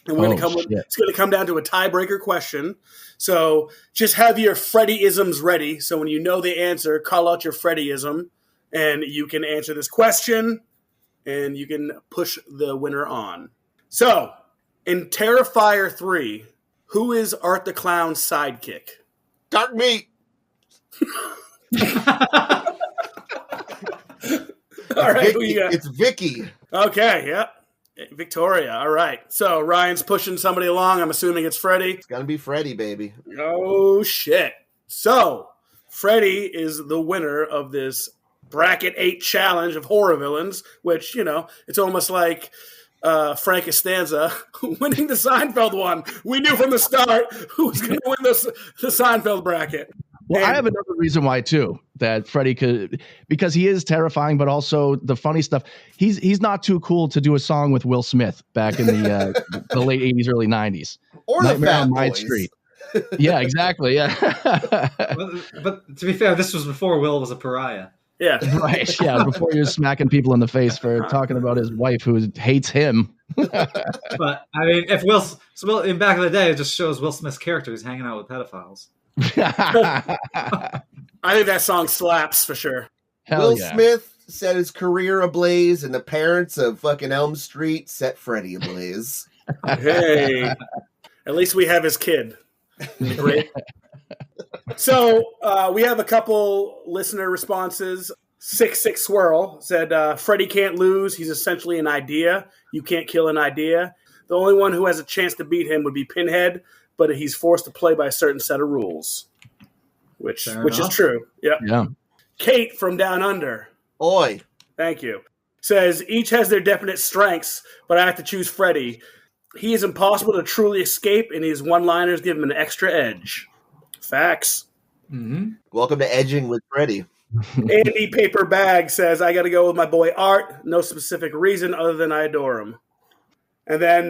And we're it's going to come down to a tiebreaker question. So just have your Freddy-isms ready. So when you know the answer, call out your Freddy-ism. And you can answer this question. And you can push the winner on. So, in Terrifier 3, who is Art the Clown's sidekick? Dark meat. All right, who you got? It's Vicky. Okay, yep. Victoria. All right. So Ryan's pushing somebody along. I'm assuming it's Freddy. It's gonna be Freddy, baby. Oh shit. So Freddy is the winner of this bracket 8 challenge of horror villains, which, it's almost like Frank Costanza winning the Seinfeld one. We knew from the start who was going to win the Seinfeld bracket. Well, I have another reason why too that Freddy could, because he is terrifying, but also the funny stuff. He's not too cool to do a song with Will Smith back in the late 80s, early 90s. Or Nightmare the on Fat My Boys. Street. Yeah, exactly. Yeah. but to be fair, this was before Will was a pariah. Yeah. Right. Yeah. Before he was smacking people in the face for talking about his wife who hates him. But I mean, if Will in back in the day, it just shows Will Smith's character. He's hanging out with pedophiles. I think that song slaps for sure. Will Smith set his career ablaze, and the parents of fucking Elm Street set Freddy ablaze. Hey, at least we have his kid. Great. So we have a couple listener responses. 66 Swirl said, Freddy can't lose. He's essentially an idea. You can't kill an idea. The only one who has a chance to beat him would be Pinhead, but he's forced to play by a certain set of rules, which is true. Yep. Yeah. Kate from Down Under. Oi. Thank you. Says, each has their definite strengths, but I have to choose Freddy. He is impossible to truly escape, and his one-liners give him an extra edge. Facts. Mm-hmm. Welcome to Edging with Freddy. Andy Paper Bag says, I got to go with my boy Art. No specific reason other than I adore him. And then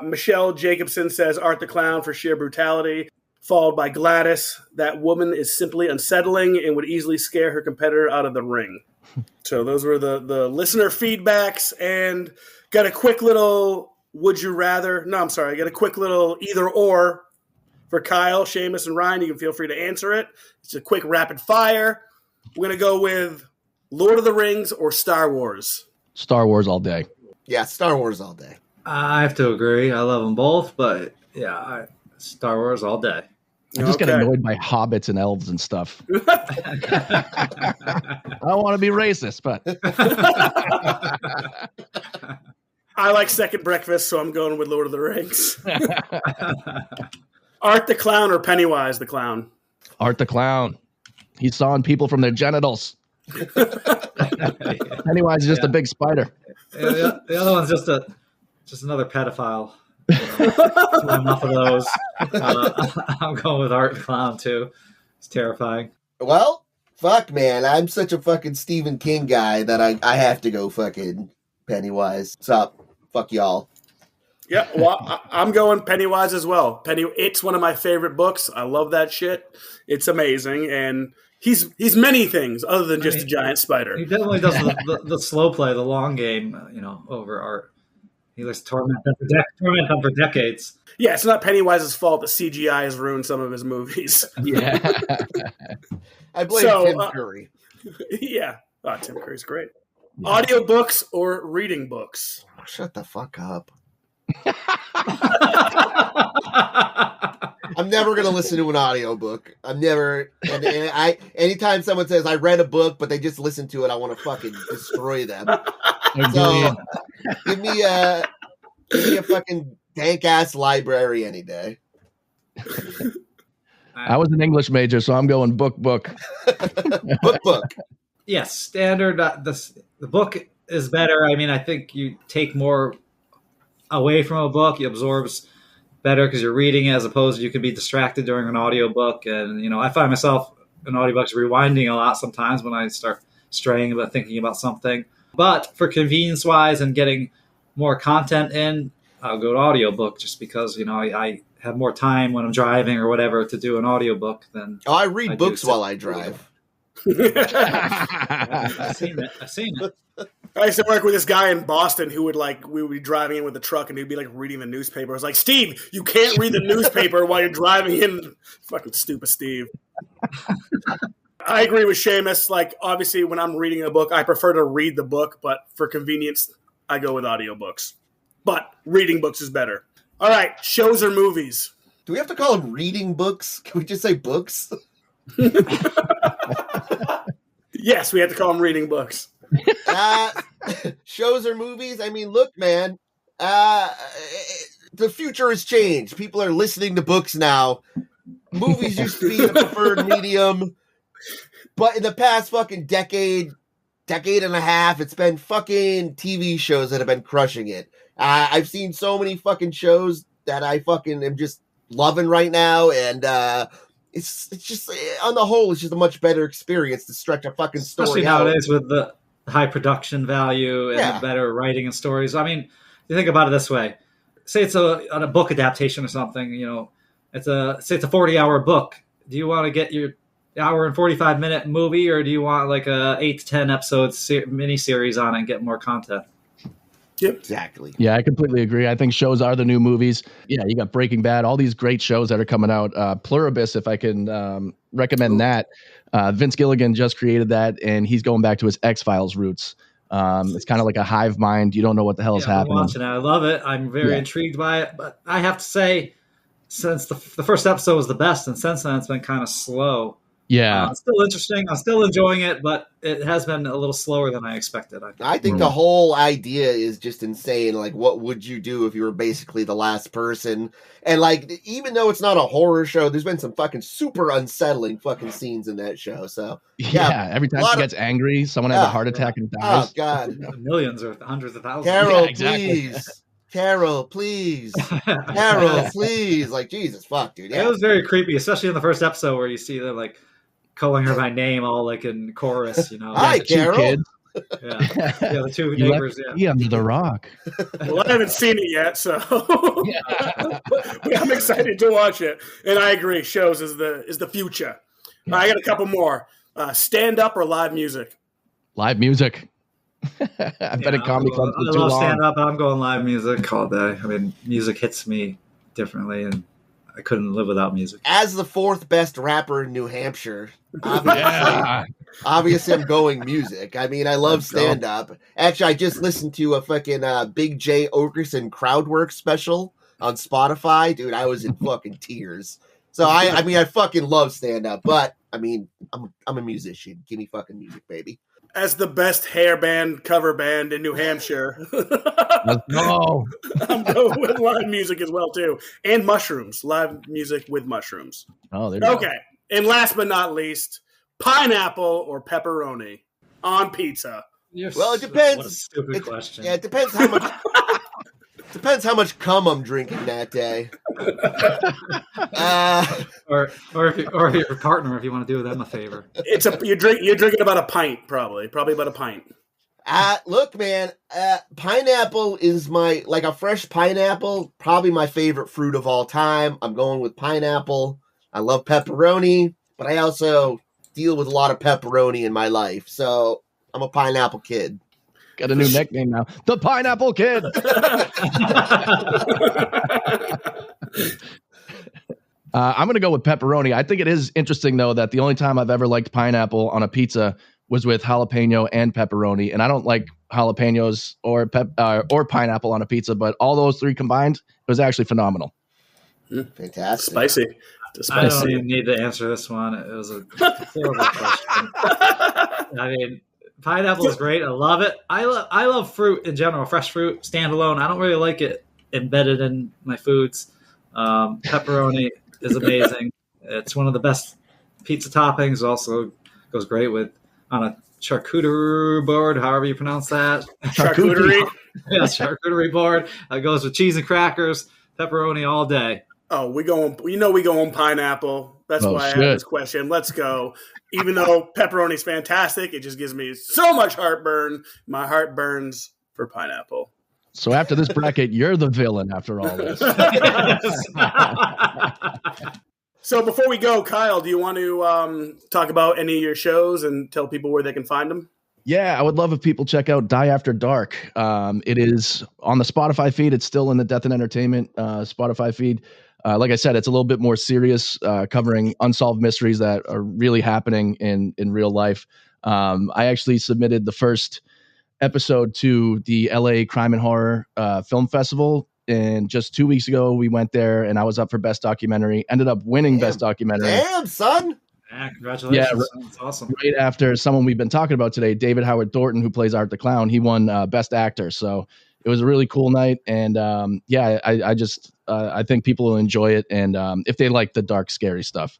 Michelle Jacobson says, Art the Clown for sheer brutality, followed by Gladys. That woman is simply unsettling and would easily scare her competitor out of the ring. So those were the listener feedbacks, and got a quick little would you rather. No, I'm sorry. I got a quick little either or for Kyle, Seamus, and Ryan. You can feel free to answer it. It's a quick rapid fire. We're going to go with Lord of the Rings or Star Wars. Star Wars all day. Yeah, Star Wars all day. I have to agree. I love them both, but yeah, Star Wars all day. I just get annoyed by hobbits and elves and stuff. I don't want to be racist, but I like second breakfast, so I'm going with Lord of the Rings. Art the Clown or Pennywise the Clown? Art the Clown. He's sawing people from their genitals. Pennywise is just a big spider. The other one's just another pedophile. Enough of those. I'm going with Art the Clown too. It's terrifying. Well, fuck, man. I'm such a fucking Stephen King guy that I have to go fucking Pennywise. What's up? Fuck y'all. Yeah, well, I'm going Pennywise as well. It's one of my favorite books. I love that shit. It's amazing, and he's many things other than just a giant spider. He definitely does the slow play, the long game, over Art. He likes to torment them for decades. Yeah, it's not Pennywise's fault that CGI has ruined some of his movies. Yeah. I blame Tim Curry. Yeah. Oh, Tim Curry's great. Yeah. Audiobooks or reading books? Shut the fuck up. I'm never going to listen to an audiobook. I'm never. And anytime someone says I read a book, but they just listen to it, I want to fucking destroy them. So give me a fucking dank ass library any day. I was an English major, so I'm going book. book. Yes, standard. The book is better. I mean, I think you take more away from a book. It absorbs better because you're reading as opposed to you can be distracted during an audiobook. And, I find myself in audiobooks rewinding a lot sometimes when I start straying about thinking about something. But for convenience-wise and getting more content in, I'll go to audiobook just because, I have more time when I'm driving or whatever to do an audiobook than I read books while I drive. I've seen it. I used to work with this guy in Boston who would we would be driving in with the truck and he'd be reading the newspaper. I was like, Steve, you can't read the newspaper while you're driving in. Fucking stupid Steve. I agree with Seamus. Obviously, when I'm reading a book, I prefer to read the book, but for convenience, I go with audiobooks. But reading books is better. All right, shows or movies? Do we have to call them reading books? Can we just say books? Yes, we have to call them reading books. Shows or movies? I mean, look, man. The future has changed. People are listening to books now. Movies used to be the preferred medium. But in the past fucking decade and a half, it's been fucking TV shows that have been crushing it. I've seen so many fucking shows that I fucking am just loving right now, and it's just, on the whole, it's just a much better experience to stretch a fucking story especially out. Nowadays with the high production value and the better writing and stories. I mean, you think about it this way. Say it's a book adaptation or something, say it's a 40-hour book. Do you want to get your hour and 45-minute movie, or do you want a 8 to 10 episodes mini-series on it and get more content? Yep. Exactly. Yeah, I completely agree. I think shows are the new movies. Yeah, you got Breaking Bad, all these great shows that are coming out. Pluribus, if I can recommend that. Vince Gilligan just created that, and he's going back to his X-Files roots. It's kind of like a hive mind. You don't know what the hell is happening. I'm watching it. I love it. I'm very intrigued by it. But I have to say, since the first episode was the best, and since then it's been kind of slow. Yeah. It's still interesting. I'm still enjoying it, but it has been a little slower than I expected. I think the whole idea is just insane. What would you do if you were basically the last person? And even though it's not a horror show, there's been some fucking super unsettling fucking scenes in that show. So yeah, every time she gets angry, someone has a heart attack and dies. Oh God, millions or hundreds of thousands. Carol, please. Carol, please. Carol, please. Jesus fuck, dude. Yeah. It was very creepy, especially in the first episode where you see them calling her by name, all in chorus, Hi, Carol. Kids. Yeah, the two neighbors. Yeah, under the rock. Well, I haven't seen it yet, so I'm excited to watch it. And I agree, shows is the future. I got a couple more. Stand up or live music? Live music. I've been at comedy clubs for too long. I love stand up. I'm going live music all day. I mean, music hits me differently, and I couldn't live without music. As the fourth best rapper in New Hampshire, obviously I'm going music. I mean, I love stand-up. Actually, I just listened to a fucking Big J Okerson Crowdwork special on Spotify. Dude, I was in fucking tears. So, I mean, I fucking love stand-up. But, I mean, I'm a musician. Give me fucking music, baby. As the best hair band cover band in New Hampshire. Let's go. I'm going with live music as well, too. And mushrooms. Live music with mushrooms. Oh, there you go. Okay. And last but not least, pineapple or pepperoni on pizza? Well, it depends. What a stupid question. Yeah, it depends how much. Depends how much cum I'm drinking that day. Or your partner, if you want to do them a favor. You're drinking about a pint, probably about a pint. Look, man, pineapple is a fresh pineapple, probably my favorite fruit of all time. I'm going with pineapple. I love pepperoni, but I also deal with a lot of pepperoni in my life, so I'm a pineapple kid. Got a new nickname now. The Pineapple Kid. I'm going to go with pepperoni. I think it is interesting, though, that the only time I've ever liked pineapple on a pizza was with jalapeno and pepperoni. And I don't like jalapenos or pineapple on a pizza, but all those three combined, it was actually phenomenal. Fantastic. Spicy. I don't even need to answer this one. It was a horrible question. I mean, pineapple is great. I love it. I love fruit in general, fresh fruit, standalone. I don't really like it embedded in my foods. Pepperoni is amazing. It's one of the best pizza toppings. Also goes great on a charcuterie board, however you pronounce that. Charcuterie? Yes, charcuterie board. It goes with cheese and crackers, pepperoni all day. Oh, we go on pineapple. That's why I have this question. Let's go. Even though pepperoni's fantastic, it just gives me so much heartburn. My heart burns for pineapple. So after this bracket, you're the villain after all this. So before we go, Kyle, do you want to talk about any of your shows and tell people where they can find them? Yeah, I would love if people check out Die After Dark. It is on the Spotify feed. It's still in the Death and Entertainment Spotify feed. Like I said, it's a little bit more serious, covering unsolved mysteries that are really happening in real life. I actually submitted the first episode to the LA Crime and Horror Film Festival. And just 2 weeks ago, we went there and I was up for Best Documentary, ended up winning Best Documentary. Damn, son. Yeah, congratulations. Yeah, that's awesome. Right after someone we've been talking about today, David Howard Thornton, who plays Art the Clown, he won Best Actor. So it was a really cool night. And I think people will enjoy it. And if they like the dark, scary stuff.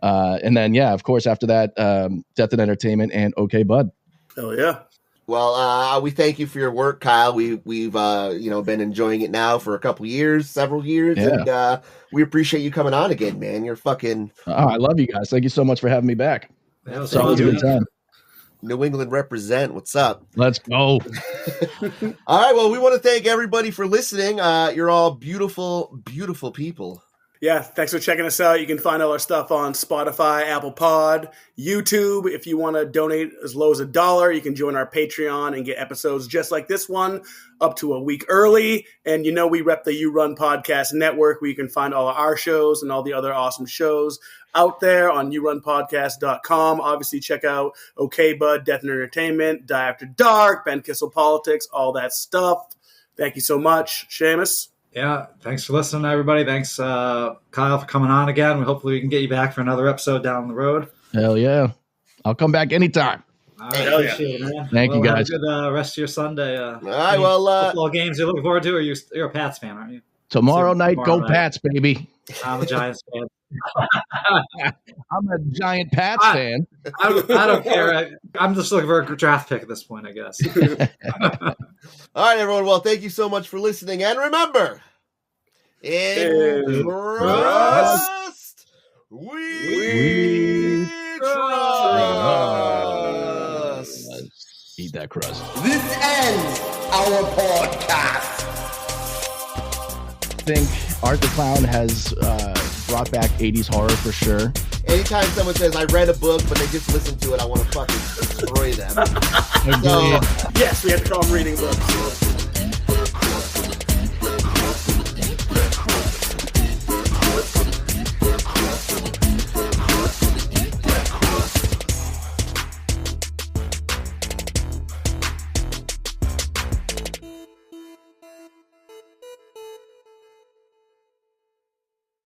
And then, of course, after that, Death and Entertainment and Okay Bud. Oh, yeah. Well, we thank you for your work, Kyle. We've been enjoying it now for several years, and we appreciate you coming on again, man. You're fucking. Oh, I love you guys. Thank you so much for having me back. It's always a good time. New England represent. What's up? Let's go. All right. Well, we want to thank everybody for listening. You're all beautiful, beautiful people. Yeah, thanks for checking us out. You can find all our stuff on Spotify, Apple Pod, YouTube. If you want to donate as low as $1, you can join our Patreon and get episodes just like this one up to a week early. And we rep the You Run Podcast Network, where you can find all of our shows and all the other awesome shows out there on yourunpodcast.com. Obviously, check out Okay Bud, Death and Entertainment, Die After Dark, Ben Kissel Politics, all that stuff. Thank you so much, Seamus. Yeah, thanks for listening, everybody. Thanks, Kyle, for coming on again. Hopefully we can get you back for another episode down the road. Hell yeah. I'll come back anytime. All right, appreciate it, man. Thank you, guys. Have a good rest of your Sunday. All right, football games you're looking forward to, or you're a Pats fan, aren't you? Tomorrow night, go Pats, baby. I'm a Giants fan. I'm a giant Pats fan. I don't care. I'm just looking for a draft pick at this point, I guess. All right, everyone. Well, thank you so much for listening. And remember, in trust, we trust. Eat that crust. This ends our podcast. I think Art the Clown has brought back 80s horror for sure. Anytime someone says, I read a book, but they just listened to it, I want to fucking destroy them. Yes, we have to call them reading books.